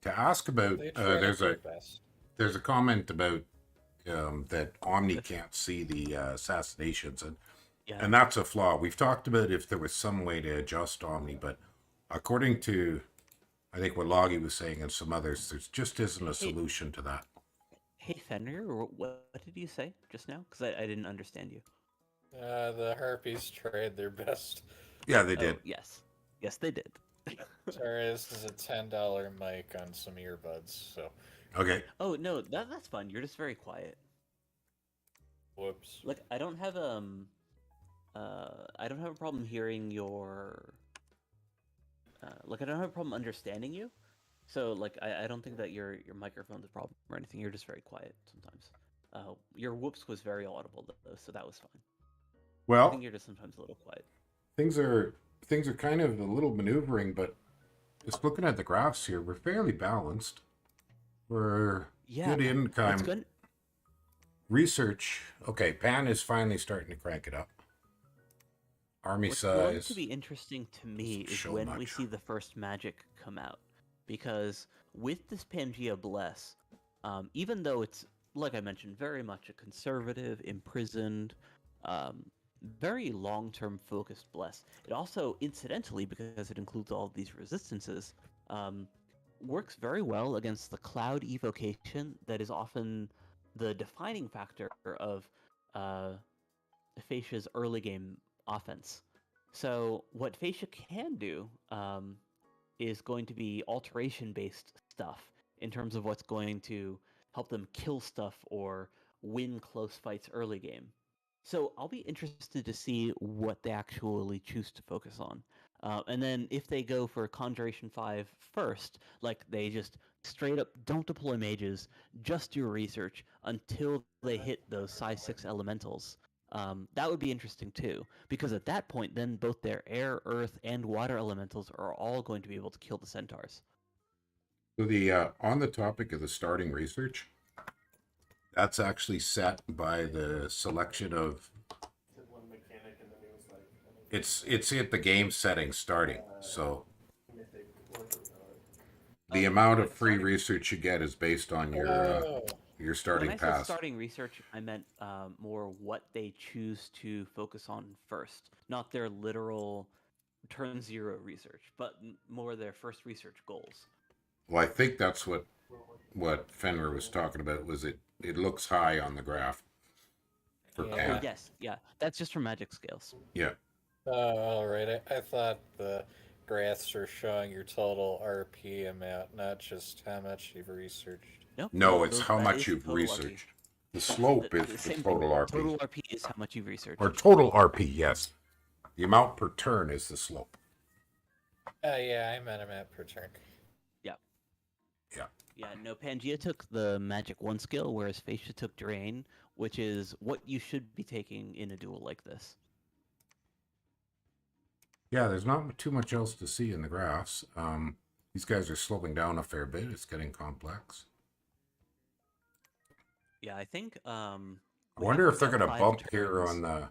ask about. They try their best. There's a comment about that Omni can't see the assassinations, Yeah. and that's a flaw. We've talked about if there was some way to adjust Omni, but according to, I think, what Loggy was saying and some others, there just isn't a solution to that. Hey Fenrir, what did you say just now? Because I didn't understand you. The harpies tried their best. Yeah, they did. Oh, yes, they did. Sorry, this is a $10 mic on some earbuds, so Okay. Oh no, that's fun. You're just very quiet. whoops. Like I don't have I don't have a problem hearing your. Like I don't have a problem understanding you. So like I don't think that your microphone's a problem or anything. You're just very quiet sometimes. Your whoops was very audible though, so that was fine. I Well, think you're just sometimes a little quiet. things are kind of a little maneuvering, but just looking at the graphs here, we're fairly balanced. We're good It's income. good. Research. Okay, Pan is finally starting to crank it up. Army What's going size. to be interesting to me doesn't is show when we much. see the first magic come out, because with this Pangaea Bless, even though it's like I mentioned, very much a conservative, imprisoned, very long-term focused bless. It also, incidentally, because it includes all of these resistances, um, works very well against the cloud evocation that is often the defining factor of uh, Phaecia's early game offense. So what Phaecia can do is going to be alteration-based stuff in terms of what's going to help them kill stuff or win close fights early game. So I'll be interested to see what they actually choose to focus on. And then if they go for Conjuration 5 first, like they just straight up don't deploy mages, just do research until they hit those size 6 elementals, that would be interesting too, because at that point, then both their air, earth, and water elementals are all going to be able to kill the centaurs. So the on the topic of the starting research, that's actually set by the selection of. It's at the game setting starting. So the amount of free research you get is based on your starting When I said pass. starting research, I meant more what they choose to focus on first, not their literal turn 0 research, but more their first research goals. Well, I think that's what Fenrir was talking about. Was it looks high on the graph for Yeah. Pan. Oh, yes, yeah, that's just for magic scales. Yeah. Oh, alright. I thought the graphs were showing your total RP amount, not just how much you've researched. No, it's how that much is you've total RP. researched. The slope is the same total thing. RP. Total RP is how much you've researched. Or total RP, yes. The amount per turn is the slope. Yeah, I meant amount per turn. Yeah, no, Pangaea took the Magic 1 skill, whereas Phaecia took Drain, which is what you should be taking in a duel like this. Yeah, there's not too much else to see in the graphs. These guys are slowing down a fair bit. It's getting complex. Yeah, I think. I wonder if they're going to about bump 5 here turns. on the.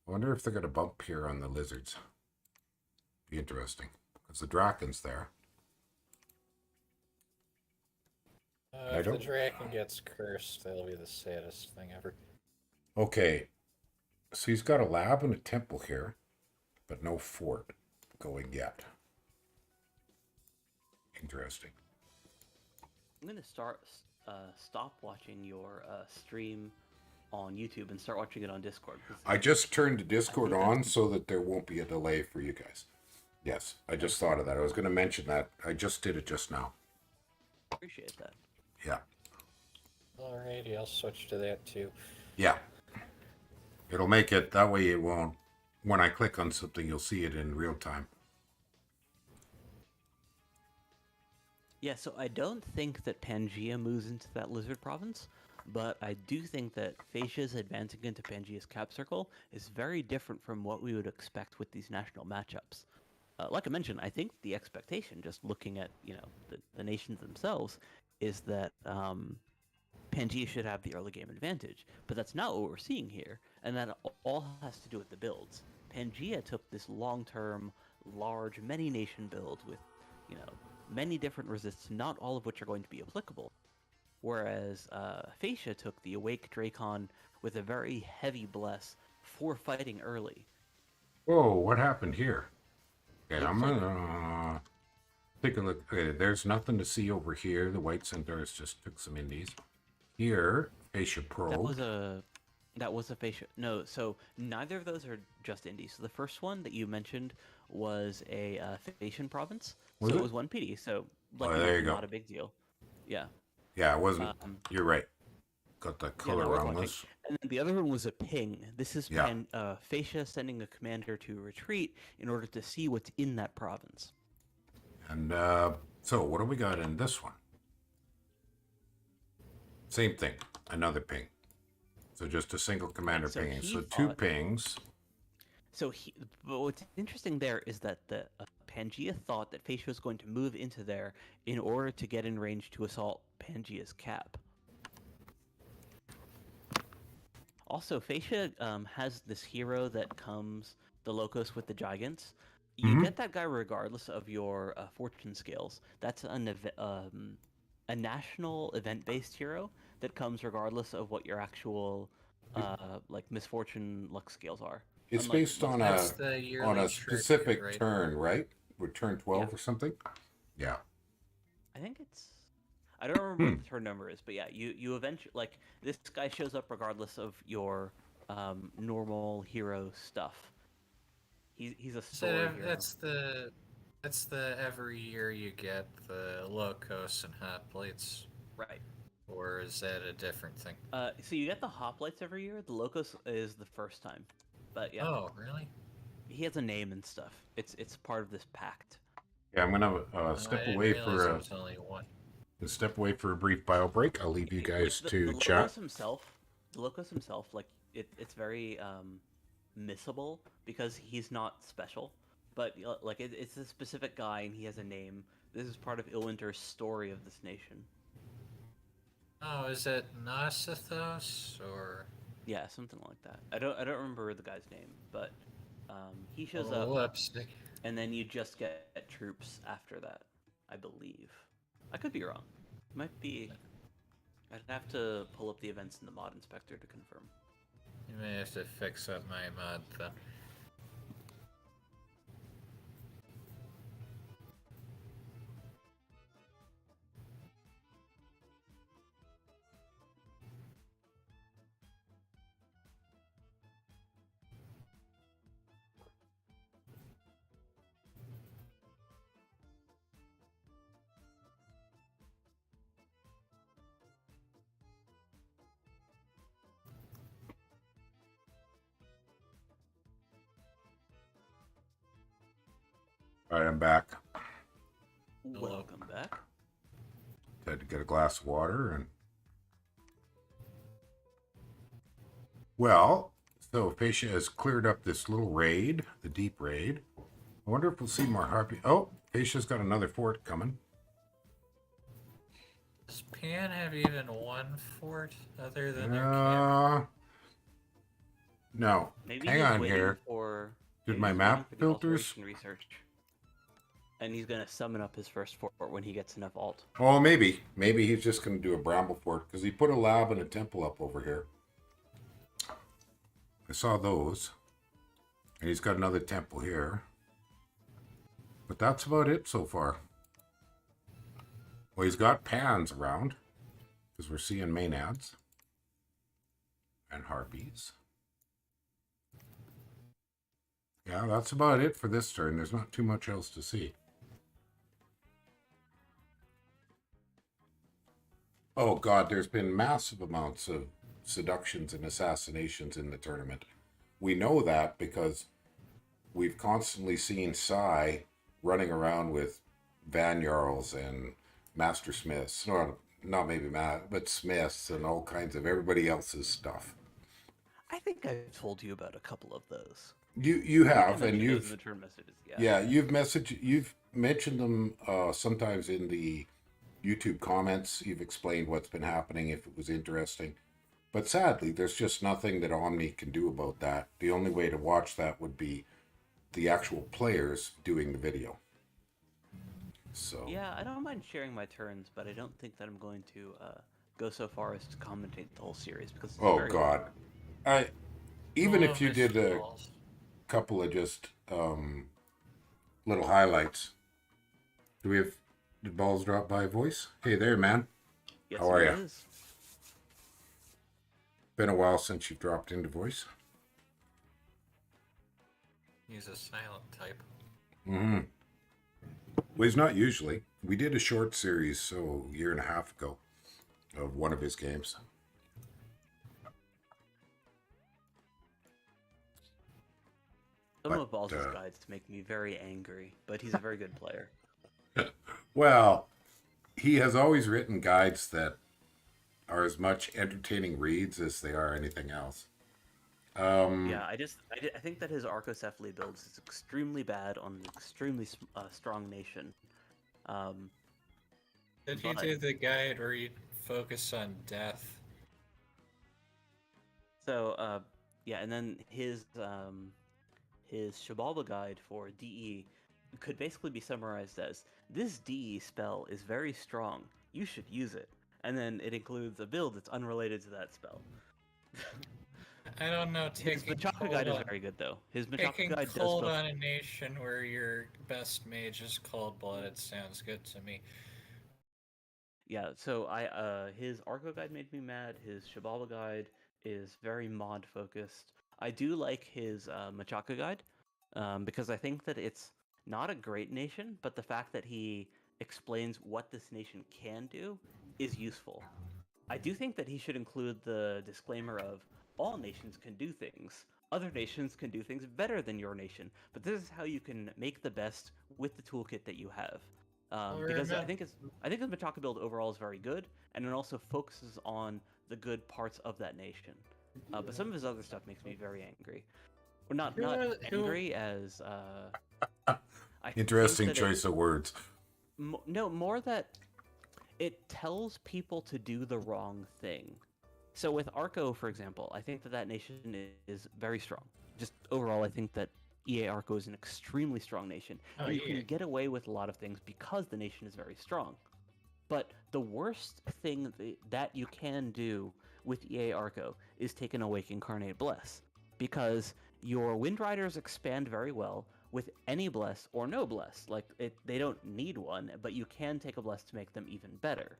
I wonder if they're going to bump here on the lizards. Be interesting because the Draken's there. I If the don't- Draken gets cursed, that'll be the saddest thing ever. Okay, so he's got a lab and a temple here, but no fort going yet. Interesting. I'm gonna stop watching your stream on YouTube and start watching it on Discord. I just turned the Discord on so that there won't be a delay for you guys. Yes, I just thought of that. I was going to mention that. I just did it just now. Appreciate that. Yeah. Alrighty, I'll switch to that too. Yeah. It'll make it, that way it won't, when I click on something, you'll see it in real time. Yeah, so I don't think that Pangaea moves into that lizard province, but I do think that Phaecia's advancing into Pangaea's cap circle is very different from what we would expect with these national matchups. Like I mentioned, I think the expectation, just looking at the nations themselves, is that Pangaea should have the early game advantage, but that's not what we're seeing here, and that all has to do with the builds. Pangaea took this long-term, large, many-nation build with, many different resists, not all of which are going to be applicable. Whereas Phaecia took the Awake Dracon with a very heavy bless for fighting early. Whoa, what happened here? Okay, I'm gonna take a look. Okay, there's nothing to see over here. The White Centaurs just took some indies. Here, Phaecia Pro. That was a Phaecia. No, so neither of those are just indies. So the first one that you mentioned was a Phaecian province. Was so it? it was one PD. So there you go. not a big deal. Yeah. Yeah, it wasn't. You're right. Got the Yeah, color no, worth wrong. watching. This. And then the other one was a ping. This is Yeah. Phaecia sending a commander to retreat in order to see what's in that province. And so, what do we got in this one? Same thing. Another ping. So just a single commander So ping. he So two thought- pings. But what's interesting there is that the Pangaea thought that Phaecia was going to move into there in order to get in range to assault Pangaea's cap. Also, Phaecia has this hero that comes, the Locos with the Gigants. You get that guy regardless of your fortune scales. That's a national event-based hero that comes regardless of what your actual like misfortune luck scales are. It's Unlike based most That's of the on yearly a tribute, specific right? turn, right? Would turn 12 Yeah. or something? Yeah. I think it's. I don't remember Hmm. what the turn number is, but yeah, you eventually like this guy shows up regardless of your normal hero stuff. He's a So story hero. that's the every year you get the Locos and Hot Plates, Right. or is that a different thing? So you get the hoplites every year. The locus is the first time, but yeah, Oh, really? he has a name and stuff. It's part of this pact. Yeah, I'm gonna I step didn't away realize for it a was only one. brief bio break. I'll leave you Like guys the to chat. locus himself, like it's very missable because he's not special. But like it's a specific guy and he has a name. This is part of Ilwinter's story of this nation. Oh, is it Nosithos or? Yeah, something like that. I don't remember the guy's name, but he shows Oh, up, lipstick. and then you just get troops after that. I believe. I could be wrong. Might be. I'd have to pull up the events in the mod inspector to confirm. You may have to fix up my mod then. All right, I'm back. Hello. Welcome back. Had to get a glass of water and. Well, so Phaecia has cleared up this little raid, the deep raid. I wonder if we'll see more harpy. Oh, Phaecia's got another fort coming. Does Pan have even one fort other than their camp? No. Maybe Hang he's on waiting here. for. Did maybe my he's map waiting for the filters? alteration research, and he's gonna summon up his first fort when he gets enough alt. Oh, maybe. Maybe he's just going to do a bramble fort because he put a lab and a temple up over here. I saw those. And he's got another temple here. But that's about it so far. Well, he's got pans around because we're seeing maenads and harpies. Yeah, that's about it for this turn. There's not too much else to see. Oh God, there's been massive amounts of seductions and assassinations in the tournament. We know that because we've constantly seen Sai running around with Van Jarls and Master Smiths. No, not maybe but Smiths and all kinds of everybody else's stuff. I think I've told you about a couple of those. You have, I and mentioned those in you've the turn messages. yeah, you've mentioned them sometimes in the YouTube comments. You've explained what's been happening if it was interesting. But sadly, there's just nothing that Omni can do about that. The only way to watch that would be the actual players doing the video. So Yeah, I don't mind sharing my turns, but I don't think that I'm going to go so far as to commentate the whole series because it's oh very God, I even Oh, if you Mr. did a Balls. couple of just little highlights. Did balls drop by voice? Hey there, man. yes, How are it ya? is. Been a while since you've dropped into voice. He's a silent type. Mm-hmm. Well, he's not usually. We did a short series, so a year and a half ago, of one of his games. Some But, of Balls' guides make me very angry, but he's a very good player. Well, he has always written guides that are as much entertaining reads as they are anything else. Yeah, I think that his Arcocephaly builds is extremely bad on an extremely strong nation. Did he But- do the guide where you focus on death? So, yeah, and then his Shabalba guide for DE could basically be summarized as, this DE spell is very strong, you should use it. And then it includes a build that's unrelated to that spell. I don't know. His Taking Machaka guide is very good, though. His Machaka taking guide does cold focus. on a nation where your best mage is cold-blooded sounds good to me. Yeah, so his Arco guide made me mad. His Shibaba guide is very mod focused. I do like his Machaka guide, because I think that it's not a great nation, but the fact that he explains what this nation can do is useful. I do think that he should include the disclaimer of all nations can do things. Other nations can do things better than your nation, but this is how you can make the best with the toolkit that you have. Because I think his Machaka build overall is very good, and it also focuses on the good parts of that nation. But some of his other stuff makes me very angry. Or not angry as I Interesting think that choice of words. no, more that it tells people to do the wrong thing. So with Arco, for example, I think that that nation is very strong. Just overall, I think that EA Arco is an extremely strong nation, Oh, and you yeah. can get away with a lot of things because the nation is very strong. But the worst thing that you can do with EA Arco is take an Awake Incarnate Bless, because your Wind Riders expand very well with any Bless or no Bless. Like, they don't need one, but you can take a Bless to make them even better.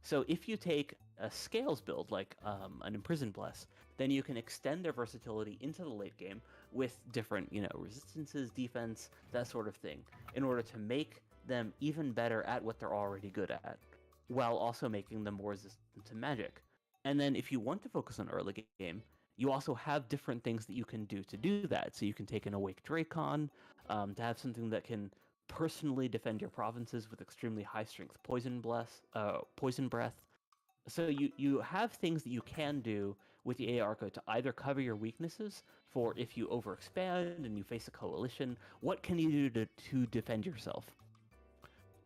So if you take a Scales build, like an Imprisoned Bless, then you can extend their versatility into the late game with different, resistances, defense, that sort of thing, in order to make them even better at what they're already good at, while also making them more resistant to magic. And then if you want to focus on early game, you also have different things that you can do to do that. So you can take an Awake Dracon, to have something that can personally defend your provinces with extremely high strength poison breath. So you have things that you can do with the A Arco to either cover your weaknesses for if you overexpand and you face a coalition, what can you do to defend yourself?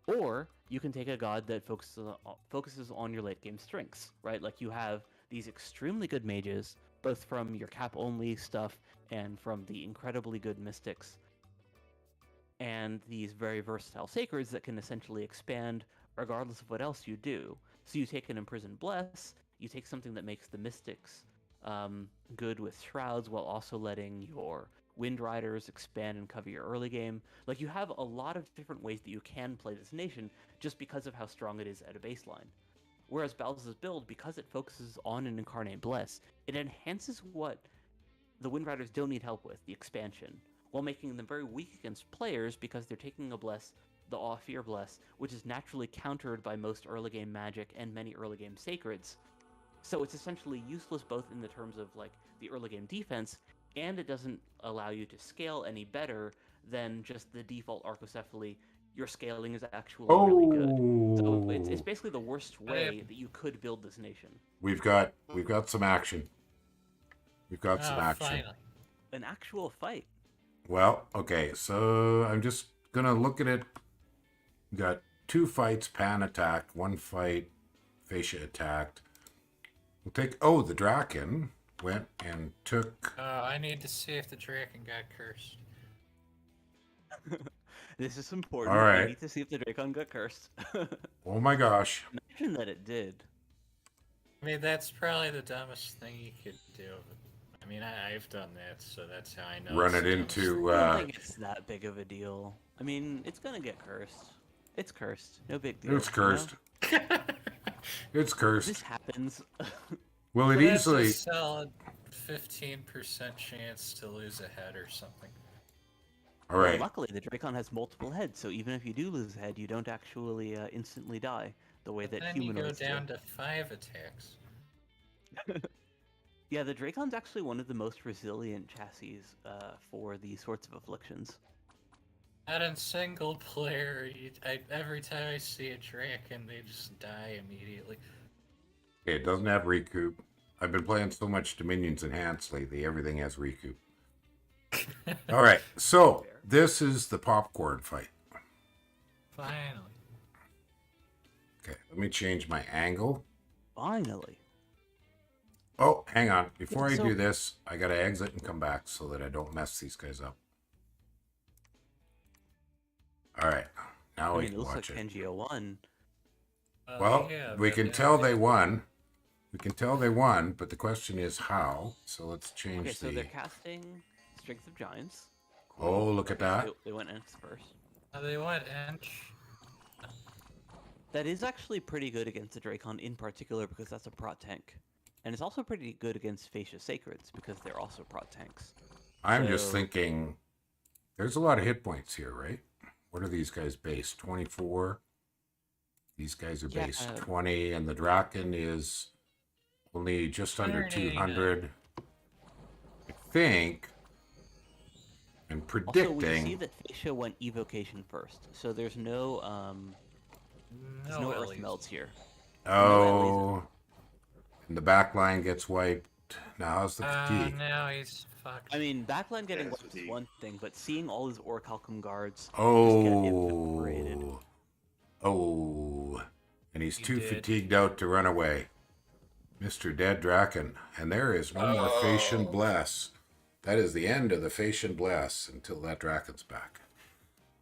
Or you can take a god that focuses on your late game strengths, right? Like you have these extremely good mages, both from your cap only stuff and from the incredibly good mystics, and these very versatile sacreds that can essentially expand regardless of what else you do. So you take an Imprisoned Bless, you take something that makes the mystics good with shrouds while also letting your Wind Riders expand and cover your early game. Like, you have a lot of different ways that you can play this nation just because of how strong it is at a baseline. Whereas Balz's build, because it focuses on an Incarnate Bless, it enhances what the Wind Riders don't need help with, the expansion, while making them very weak against players because they're taking a Bless, the Awe Fear Bless, which is naturally countered by most early game magic and many early game sacreds. So it's essentially useless both in the terms of like the early game defense, and it doesn't allow you to scale any better than just the default Arcocephaly. Your scaling is actually really good. So it's basically the worst way that you could build this nation. We've got some action. We've got some action. Finally. An actual fight. Well, okay, so I'm just gonna look at it. We got 2 fights. Pan attacked. 1 fight, Phaecia attacked. We'll take. Oh, the Draken went and took. I need to see if the Draken got cursed. This is important. All right. I need to see if the Dracon got cursed. Oh my gosh! Imagine that it did. I mean, that's probably the dumbest thing you could do. I mean, I've done that, so that's how I know. Run it's it the dumbest into. I don't think it's that big of a deal. I mean, it's gonna get cursed. It's cursed. No big deal. It's cursed. thing. It's cursed. This happens. Well, it But that's easily. a solid 15% chance to lose a head or something. All right. Luckily, the Dracon has multiple heads, so even if you do lose a head, you don't actually instantly die the way that Then you go humanoids down do. to 5 attacks. Yeah, the Dracon's actually one of the most resilient chassis for these sorts of afflictions. Not in single player. Every time I see a Draken, they just die immediately. Okay, it doesn't have recoup. I've been playing so much Dominions Enhanced lately. Everything has recoup. All right, so this is the popcorn fight. Finally. Okay, let me change my angle. Finally. Oh, hang on. Before I So- do this, I gotta exit and come back so that I don't mess these guys up. All right, now I we mean, it can looks like watch it. Pangaea won. Well, yeah, we but can now tell they won We can tell they won, but the question is how. So let's change Okay, the... so they're casting Strength of Giants. Oh, look at that. They went Ents first. They went inch. That is actually pretty good against the Dracon in particular because that's a prot tank. And it's also pretty good against Phaecia Sacreds because they're also prot tanks. I'm just So- thinking, there's a lot of hit points here, right? What are these guys based? 24? These guys are Yeah, based 20, and the Draken is only just under 200. I think, and Also, we see predicting... that Phaecia went Evocation first, so there's no No, Earth Ellies. melts here. Oh, and the back line gets wiped. Now how's the fatigue? Now he's fucked. I mean, backline getting Yeah, it's wiped is fatigue. one thing, but seeing all his Orichalcum guards just get evaporated. Oh, and he's He too did. fatigued out to run away. Mr. Dead Draken. And there is no more Phaecian Bless. That is the end of the Phaecian Bless until that Draken's back.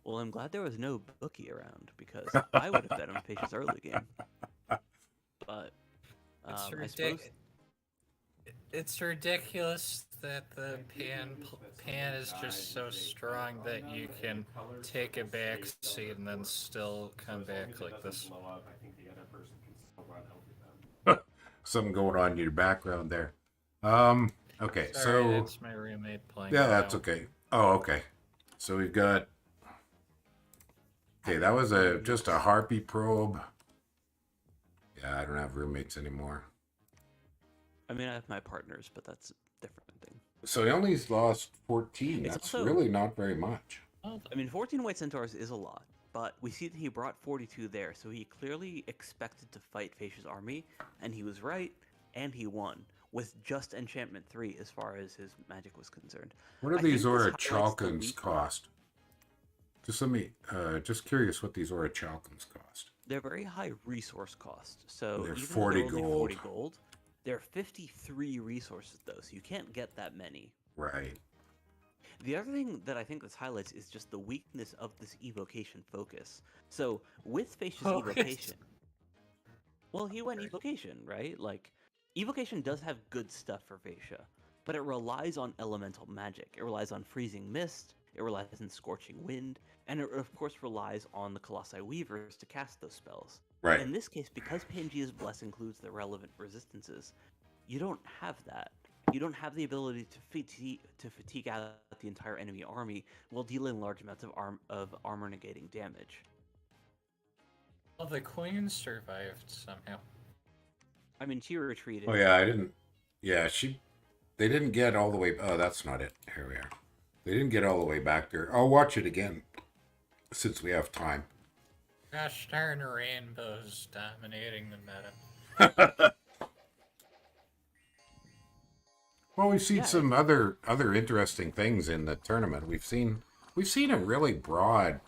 Well, I'm glad there was no bookie around because I would have bet on Phaecia's early game. But It's I suppose It's ridiculous that the pan is just so strong that you can take a back seat and then still come back like this. Something going on in your background there. Okay, Sorry, so that's my roommate playing. yeah, now. that's okay. Oh, okay. So we've got. Okay, that was just a harpy probe. Yeah, I don't have roommates anymore. I mean I have my partners, but that's a different thing. So he only lost 14. It's That's also- really not very much. I mean, 14 White Centaurs is a lot, but we see that he brought 42 there, so he clearly expected to fight Phaecia's army, and he was right, and he won with just Enchantment 3 as far as his magic was concerned. What do I these think this highlights the orichalcums weak- cost? Just let me, just curious what these orichalcums cost. They're very high resource cost, so They're even though 40 they're only gold. 40 gold, they're 53 resources though, so you can't get that many. Right. The other thing that I think this highlights is just the weakness of this evocation focus. So with Phaecia's Focus. evocation, well, he went evocation, right? Like, evocation does have good stuff for Phaecia, but it relies on elemental magic. It relies on freezing mist. It relies on scorching wind, and it of course relies on the Colossi Weavers to cast those spells. Right. In this case, because Pangaea's Bless includes the relevant resistances, you don't have that. You don't have the ability to fatigue out the entire enemy army while dealing large amounts of armor negating damage. Well, the queen survived somehow. I mean, she retreated. Oh yeah, I didn't. Yeah, they didn't get all the way. Oh, that's not it. Here we are. They didn't get all the way back there. I'll watch it again since we have time. Gosh darn rainbows dominating the meta. Well, we've seen Yeah, some other interesting things in the tournament. We've seen a really broad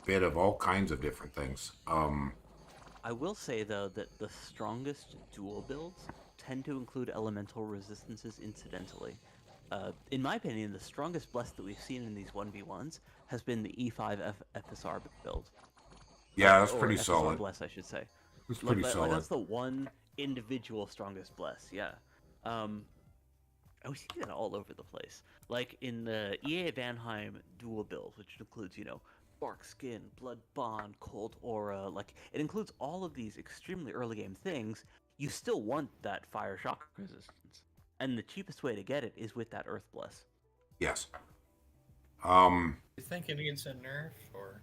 bit of all kinds of different things. I will say though that the strongest dual builds tend to include elemental resistances incidentally. In my opinion, the strongest bless that we've seen in these 1v1s has been the E5 FSR build. Yeah, that's Or pretty FSR solid. bless, I should say. It's pretty Like, solid. that's the one individual strongest bless, yeah. I we see that all over the place. Like in the EA Vanheim dual build, which includes, Bark Skin, Blood Bond, Cold Aura, like, it includes all of these extremely early game things, you still want that Fire Shock resistance. And the cheapest way to get it is with that Earth Bless. Yes. You think it needs a nerf or?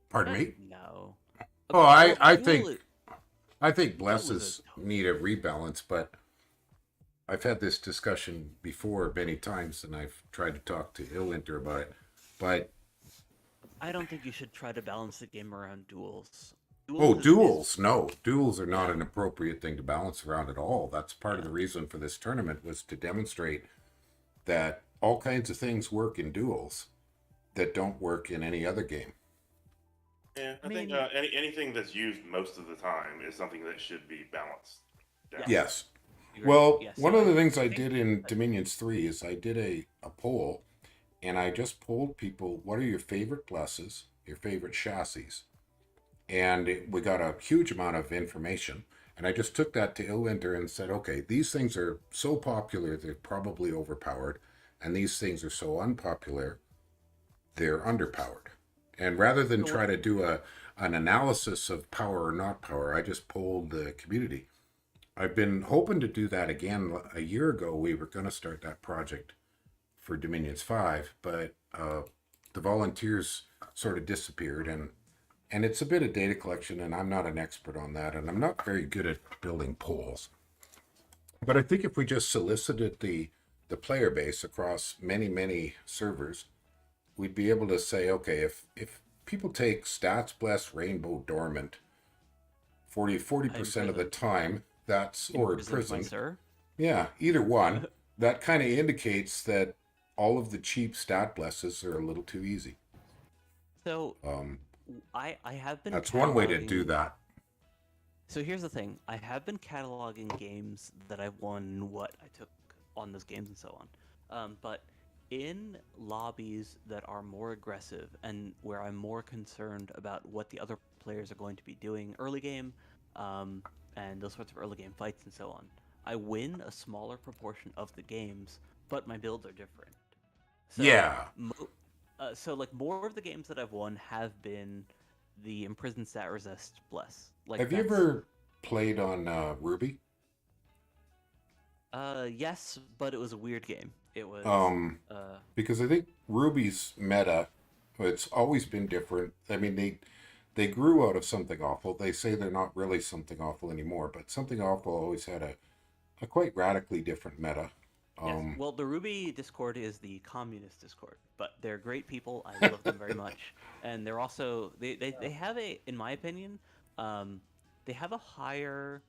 Pardon me. No. Oh, I Duel think is- I think Duel is blesses a- need a rebalance, but I've had this discussion before many times, and I've tried to talk to Illinter about it. But I don't think you should try to balance the game around duels. duels, no, duels are not an appropriate thing to balance around at all. That's part of the reason for this tournament, was to demonstrate that all kinds of things work in duels that don't work in any other game. Yeah, I I think mean- anything that's used most of the time is something that should be balanced down. Yes. You're- Well, yes, one you're of the right. things I did in Dominions 3 is I did a poll, and I just polled people, what are your favorite blesses, your favorite chassis? And we got a huge amount of information. And I just took that to Illwinter and said, okay, these things are so popular, they're probably overpowered. And these things are so unpopular, they're underpowered. And rather than try to do an analysis of power or not power, I just polled the community. I've been hoping to do that again. A year ago, we were going to start that project for Dominions 5, but the volunteers sort of disappeared, and it's a bit of data collection, and I'm not an expert on that, and I'm not very good at building polls. But I think if we just solicited the player base across many servers, we'd be able to say, okay, if people take Stats Bless, Rainbow, Dormant 40% of the time, that's or in prison. Sir. Yeah, either one. That kind of indicates that all of the cheap stat blesses are a little too easy. So I have been. That's one way to do that. So here's the thing: I have been cataloging games that I've won. What I took on those games and so on. But in lobbies that are more aggressive and where I'm more concerned about what the other players are going to be doing early game, and those sorts of early game fights and so on, I win a smaller proportion of the games, but my builds are different. So, yeah. So like more of the games that I've won have been the Imprisoned Stat Resist Bless. Like, have you ever played on Ruby? Yes, but it was a weird game. It was because I think Ruby's meta, it's always been different. I mean, they grew out of Something Awful. They say they're not really Something Awful anymore, but Something Awful always had a quite radically different meta. Yes. Well, the Ruby Discord is the communist Discord, but they're great people. I love them very much, and they're also they have in my opinion, they have a higher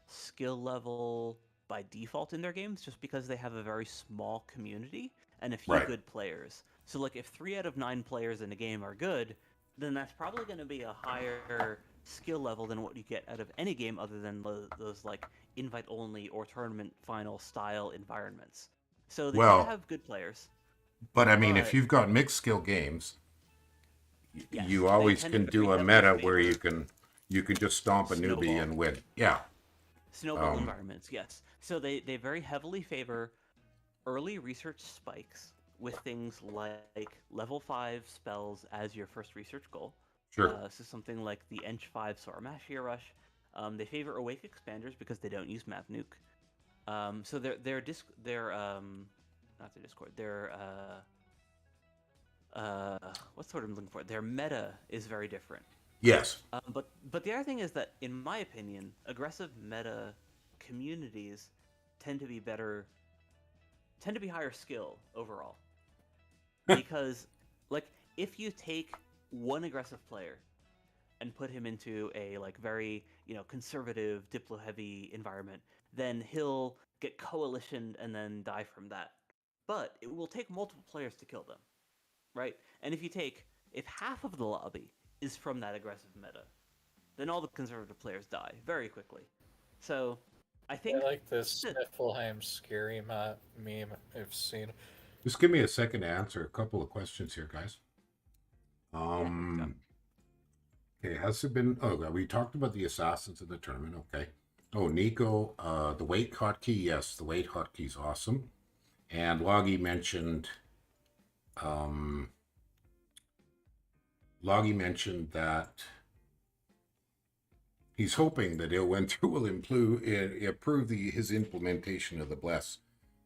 skill level by default in their games, just because they have a very small community and a few good players. So like if 3 out of 9 players in a game are good, then that's probably going to be a higher skill level than what you get out of any game other than those like invite only or tournament final style environments. So they have good players. But I mean, if you've got mixed skill games, you always can do a meta where you can just stomp a newbie and win. Yeah. Snowball environments, yes. So they very heavily favor early research spikes with things like level 5 spells as your first research goal. Sure. So something like the Ench 5 Soramashi Rush. They favor Awake Expanders because they don't use Map Nuke. So their not their Discord. Their what's the word I'm looking for? Their meta is very different. Yes. But the other thing is that, in my opinion, aggressive meta communities tend to be higher skill overall. Because, like, if you take one aggressive player and put him into a very conservative Diplo heavy environment, then he'll get coalitioned and then die from that. But it will take multiple players to kill them, right? And if half of the lobby is from that aggressive meta, then all the conservative players die very quickly. So I think I like this Niflheim scary meme I've seen. Just give me a second to answer a couple of questions here, guys. Okay, has there been... Oh, we talked about the assassins in the tournament. Okay. Oh, Nico, the weight hotkey. Yes, the weight hotkey is awesome. And Loggy mentioned... that he's hoping that Illwinter will approve his implementation of the Bless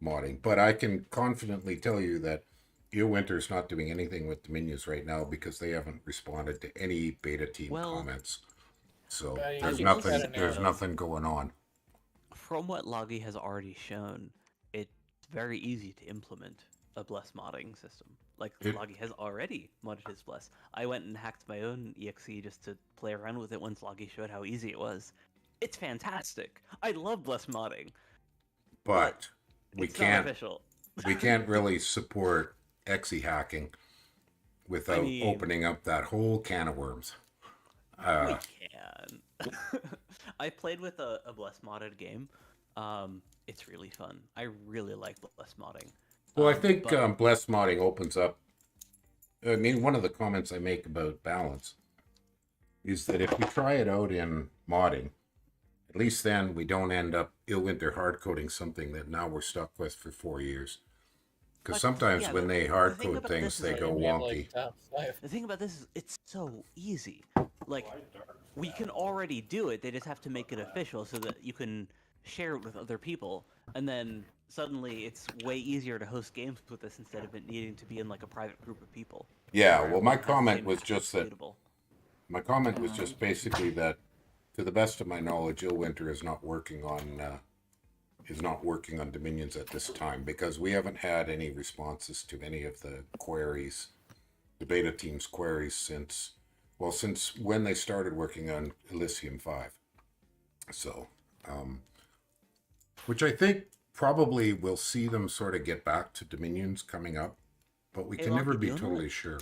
modding. But I can confidently tell you that Illwinter's not doing anything with Dominions right now because they haven't responded to any beta team comments. So there's nothing going on. From what Loggy has already shown, it's very easy to implement a Bless modding system. Loggy has already modded his Bless. I went and hacked my own EXE just to play around with it once Loggy showed how easy it was. It's fantastic. I love Bless modding. But we can't really support EXE hacking without opening up that whole can of worms. We can. I played with a Bless modded game. It's really fun. I really like Bless modding. Well, I think Bless modding opens up... I mean, one of the comments I make about balance is that if you try it out in modding, At least then we don't end up Illwinter hard coding something that now we're stuck with for 4 years. Because But, sometimes yeah, when but they the hard thing code about things, this is they that go We have, wonky. top 5. the thing about this is it's so easy. Like, we can already do it. They just have to make it official so that you can share it with other people. And then suddenly it's way easier to host games with this instead of it needing to be in like a private group of people. Yeah, where well, my everyone has the comment same was matchup just that. suitable. My comment was just basically that, to the best of my knowledge, Illwinter is not working on Dominions at this time because we haven't had any responses to any of the queries, the beta team's queries since when they started working on Elysium 5. So, which I think probably will see them sort of get back to Dominions coming up, but we Hey, can never Loggy, be do you know totally sure.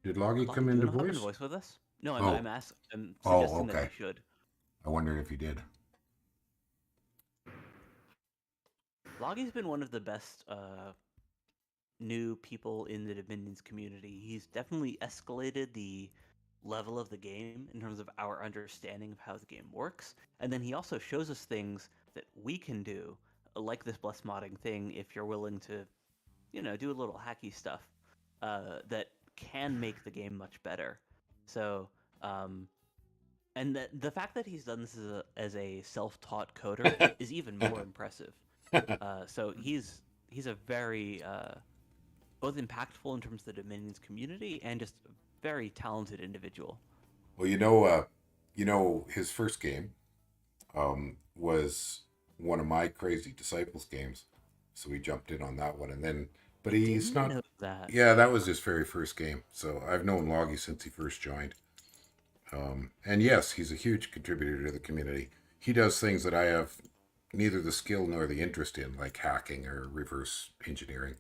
Did Loggy Loggy, come do you into know how to voice? voice with us? No, Oh. I'm Oh, suggesting that okay. you should. I wondered if you did. Loggy's been one of the best new people in the Dominions community. He's definitely escalated the level of the game in terms of our understanding of how the game works. And then he also shows us things that we can do, like this bless modding thing, if you're willing to, do a little hacky stuff that can make the game much better. So, and the fact that he's done this as a self-taught coder is even more impressive. So he's a very both impactful in terms of the Dominions community and just a very talented individual. Well, his first game was one of my Crazy Disciples games, so we jumped in on that one, and then, but he's Didn't not. know that. Yeah, that was his very first game. So I've known Loggy since he first joined, and yes, he's a huge contributor to the community. He does things that I have neither the skill nor the interest in, like hacking or reverse engineering.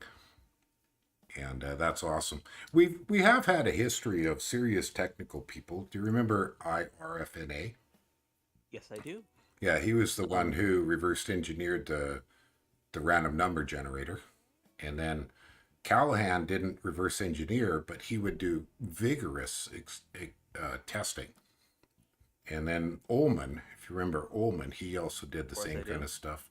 And that's awesome. We have had a history of serious technical people. Do you remember IRFNA? Yes, I do. Yeah, he was the one who reversed engineered the random number generator. And then Callahan didn't reverse engineer, but he would do vigorous testing. And then Ullman, if you remember Ullman, he also did the same kind of stuff.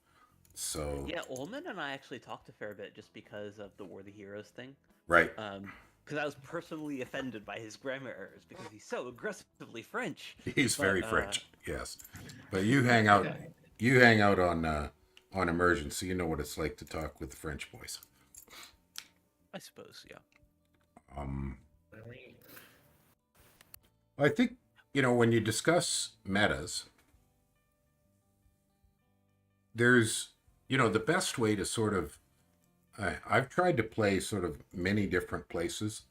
So yeah, Ullman and I actually talked a fair bit just because of the War the Heroes thing. Right. Because I was personally offended by his grammar errors because he's so aggressively French. He's very French, yes. But you hang out on immersion, so you know what it's like to talk with the French boys. I suppose, yeah. I think when you discuss metas, there's the best way to sort of I've tried to play sort of many different places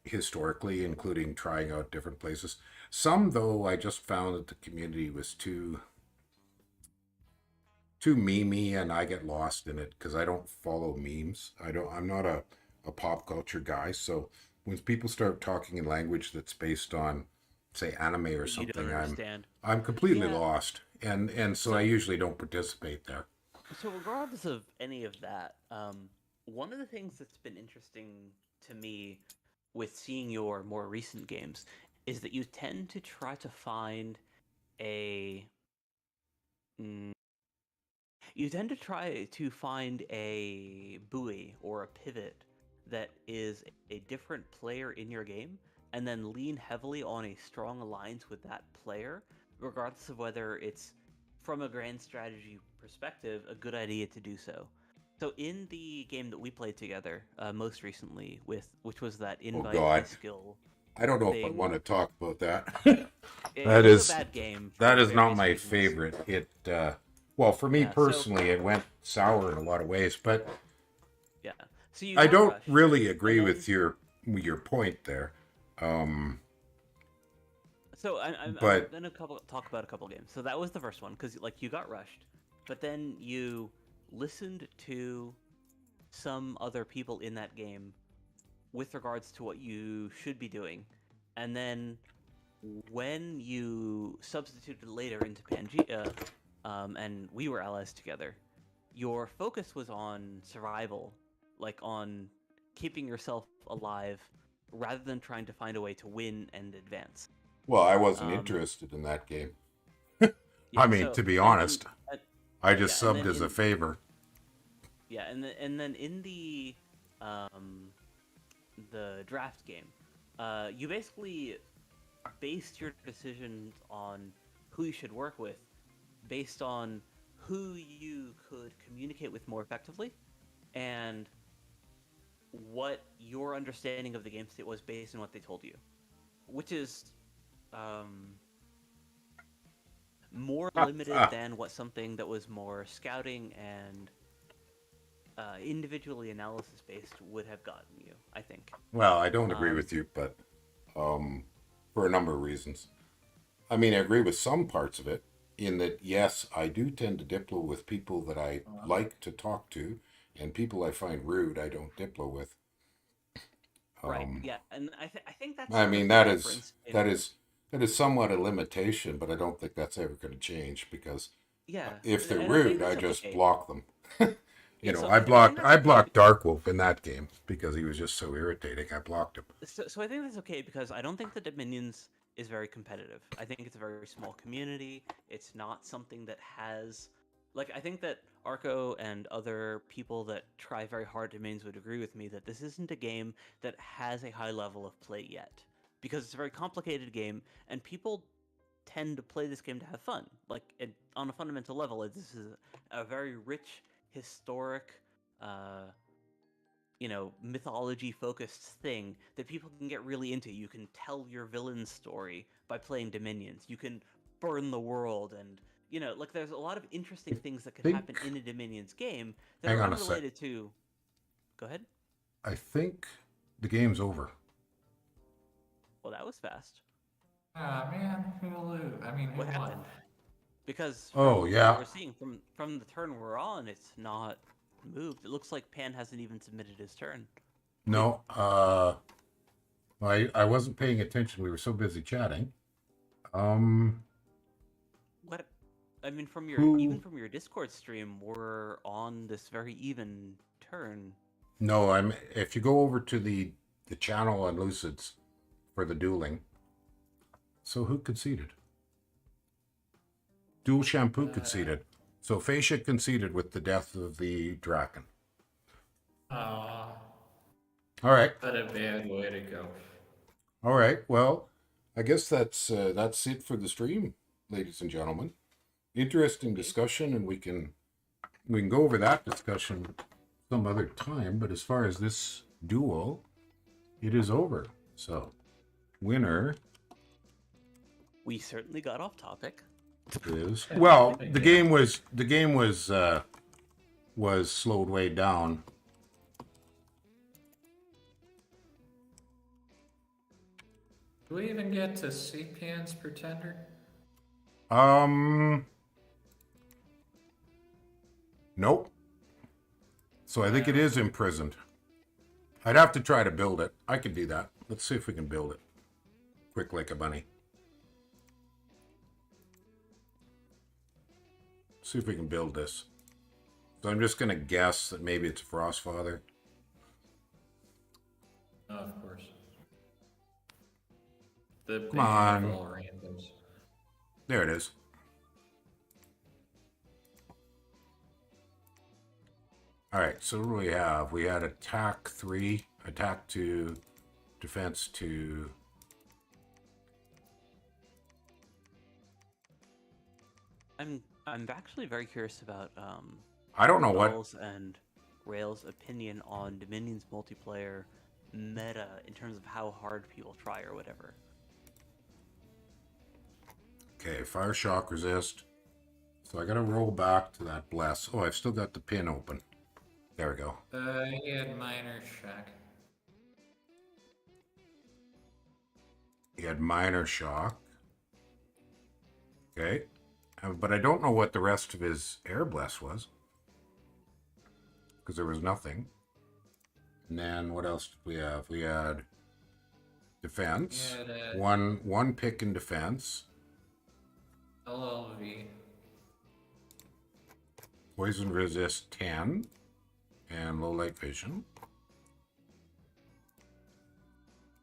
historically, including trying out different places. Some, though, I just found that the community was too memey, and I get lost in it because I don't follow memes. I'm not a pop culture guy, so when people start talking in language that's based on, say, anime or something, I'm completely lost, and so I usually don't participate there. So regardless of any of that, one of the things that's been interesting to me with seeing your more recent games is that you tend to try to find a buoy or a pivot that is a different player in your game, and then lean heavily on a strong alliance with that player, regardless of whether it's from a grand strategy perspective a good idea to do so. So in the game that we played together most recently, which was that invite skill. I don't know if I want to talk about that. That is a bad game. That is not my favorite. It well, for me personally, it went sour in a lot of ways, but yeah. So I don't really agree with your point there. So I'm going to talk about a couple games. So that was the first one because you got rushed, but then you listened to some other people in that game with regards to what you should be doing, and then when you substituted later into Pangaea, and we were allies together, your focus was on survival, like on keeping yourself alive, rather than trying to find a way to win and advance. Well, I wasn't interested in that game. I mean, to be honest, and- I just yeah, and subbed then as a in, favor. yeah, and then in the draft game, you basically based your decisions on who you should work with based on who you could communicate with more effectively and what your understanding of the game state was based on what they told you, which is um, more limited than what something that was more scouting and individually analysis based would have gotten you, I think. Well, I don't agree Um, with you, but for a number of reasons. I mean, I agree with some parts of it, in that, yes, I do tend to diplo with people that I like to talk to, and people I find rude, I don't diplo with. right, Um, yeah, and I think that's I sort mean, of the that is difference in that is that is somewhat a limitation, but I don't think that's ever going to change because yeah, if they're and I think rude, I that's just okay. block them. Yeah, so I I think blocked that's I okay. blocked Darkwolf in that game because he was just so irritating. I blocked him. So I think that's okay because I don't think the Dominions is very competitive. I think it's a very small community. It's not something that has, like, I think that Arco and other people that try very hard to Dominions would agree with me that this isn't a game that has a high level of play yet because it's a very complicated game and people tend to play this game to have fun. Like, on a fundamental level, this is a very rich, historic, uh, mythology focused thing that people can get really into. You can tell your villain story by playing Dominions. You can burn the world and like there's a lot of interesting things that could think- happen in a Dominions game that Hang are on a sec. unrelated to Go ahead. I think the game's over. Well, that was fast. Ah, man, who lose? I mean, who What won? happened? Because Oh, from yeah. what we're seeing from the turn we're on, it's not moved. It looks like Pan hasn't even submitted his turn. No, I wasn't paying attention. We were so busy chatting. What I mean, from Who- even from your Discord stream, we're on this very even turn. No, if you go over to the channel on Lucid's for the dueling. So who conceded? DualShampoo conceded. So Phaecia conceded with the death of the Draken. Aw, All right. what a bad way to go. All right. Well, I guess that's it for the stream, ladies and gentlemen. Interesting discussion, and we can go over that discussion some other time. But as far as this duel, it is over. So, winner We certainly got off topic. is well. The game was slowed way down. Do we even get to see Pan's Pretender? Nope. So I think it is imprisoned. I'd have to try to build it. I could do that. Let's see if we can build it. Quick like a bunny. See if we can build this. So I'm just going to guess that maybe it's Frostfather. Oh, of course. The Come on. band of all randoms. There it is. All right, so what do we have? We had attack 3, attack 2, defense 2. I'm actually very curious about I don't know what. Rail's and Rail's opinion on Dominion's multiplayer meta in terms of how hard people try or whatever. Okay, fire shock resist. So I got to roll back to that bless. Oh, I've still got the pin open. There we go. He had minor shock. He had minor shock. Okay. But I don't know what the rest of his air bless was. Because there was nothing. And then what else did we have? We had defense. He had, One pick in defense. LLV. Poison resist 10. And low light vision.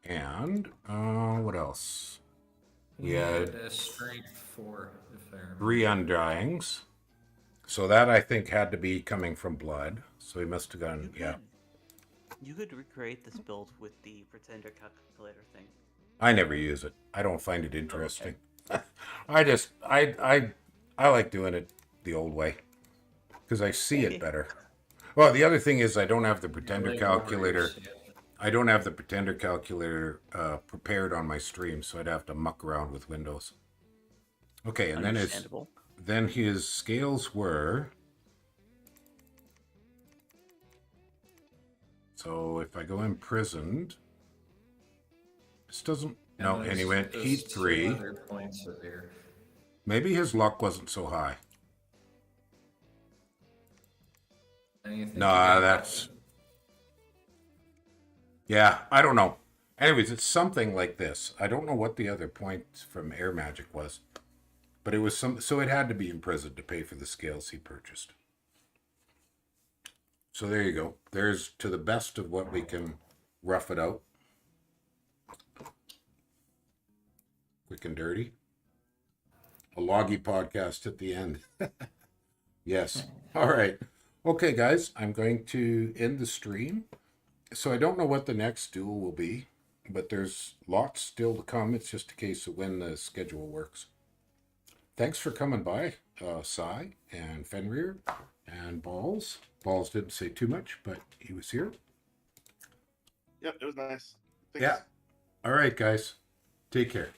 And what else? We had a straight 4, if I remember. 3 undyings. So that I think had to be coming from blood. So he must have gone, yeah. You could recreate this build with the pretender calculator thing. I never use it. I don't find it interesting. I like doing it the old way because I see it better. Well, the other thing is I don't have the pretender calculator. I don't have the pretender calculator prepared on my stream, so I'd have to muck around with Windows. Okay, and then his scales were. So if I go imprisoned, this doesn't. No, and he went heat 3. Maybe his luck wasn't so high. Nah, that's. Yeah, I don't know. Anyways, it's something like this. I don't know what the other point from Air Magic was, but it was some. So it had to be imprisoned to pay for the scales he purchased. So there you go. There's to the best of what we can rough it out. Quick and dirty. A loggy podcast at the end. Yes. All right. Okay, guys, I'm going to end the stream. So I don't know what the next duel will be, but there's lots still to come. It's just a case of when the schedule works. Thanks for coming by, Sai and Fenrir and Balls. Balls didn't say too much, but he was here. Yep, it was nice. Thanks. Yeah. All right, guys. Take care.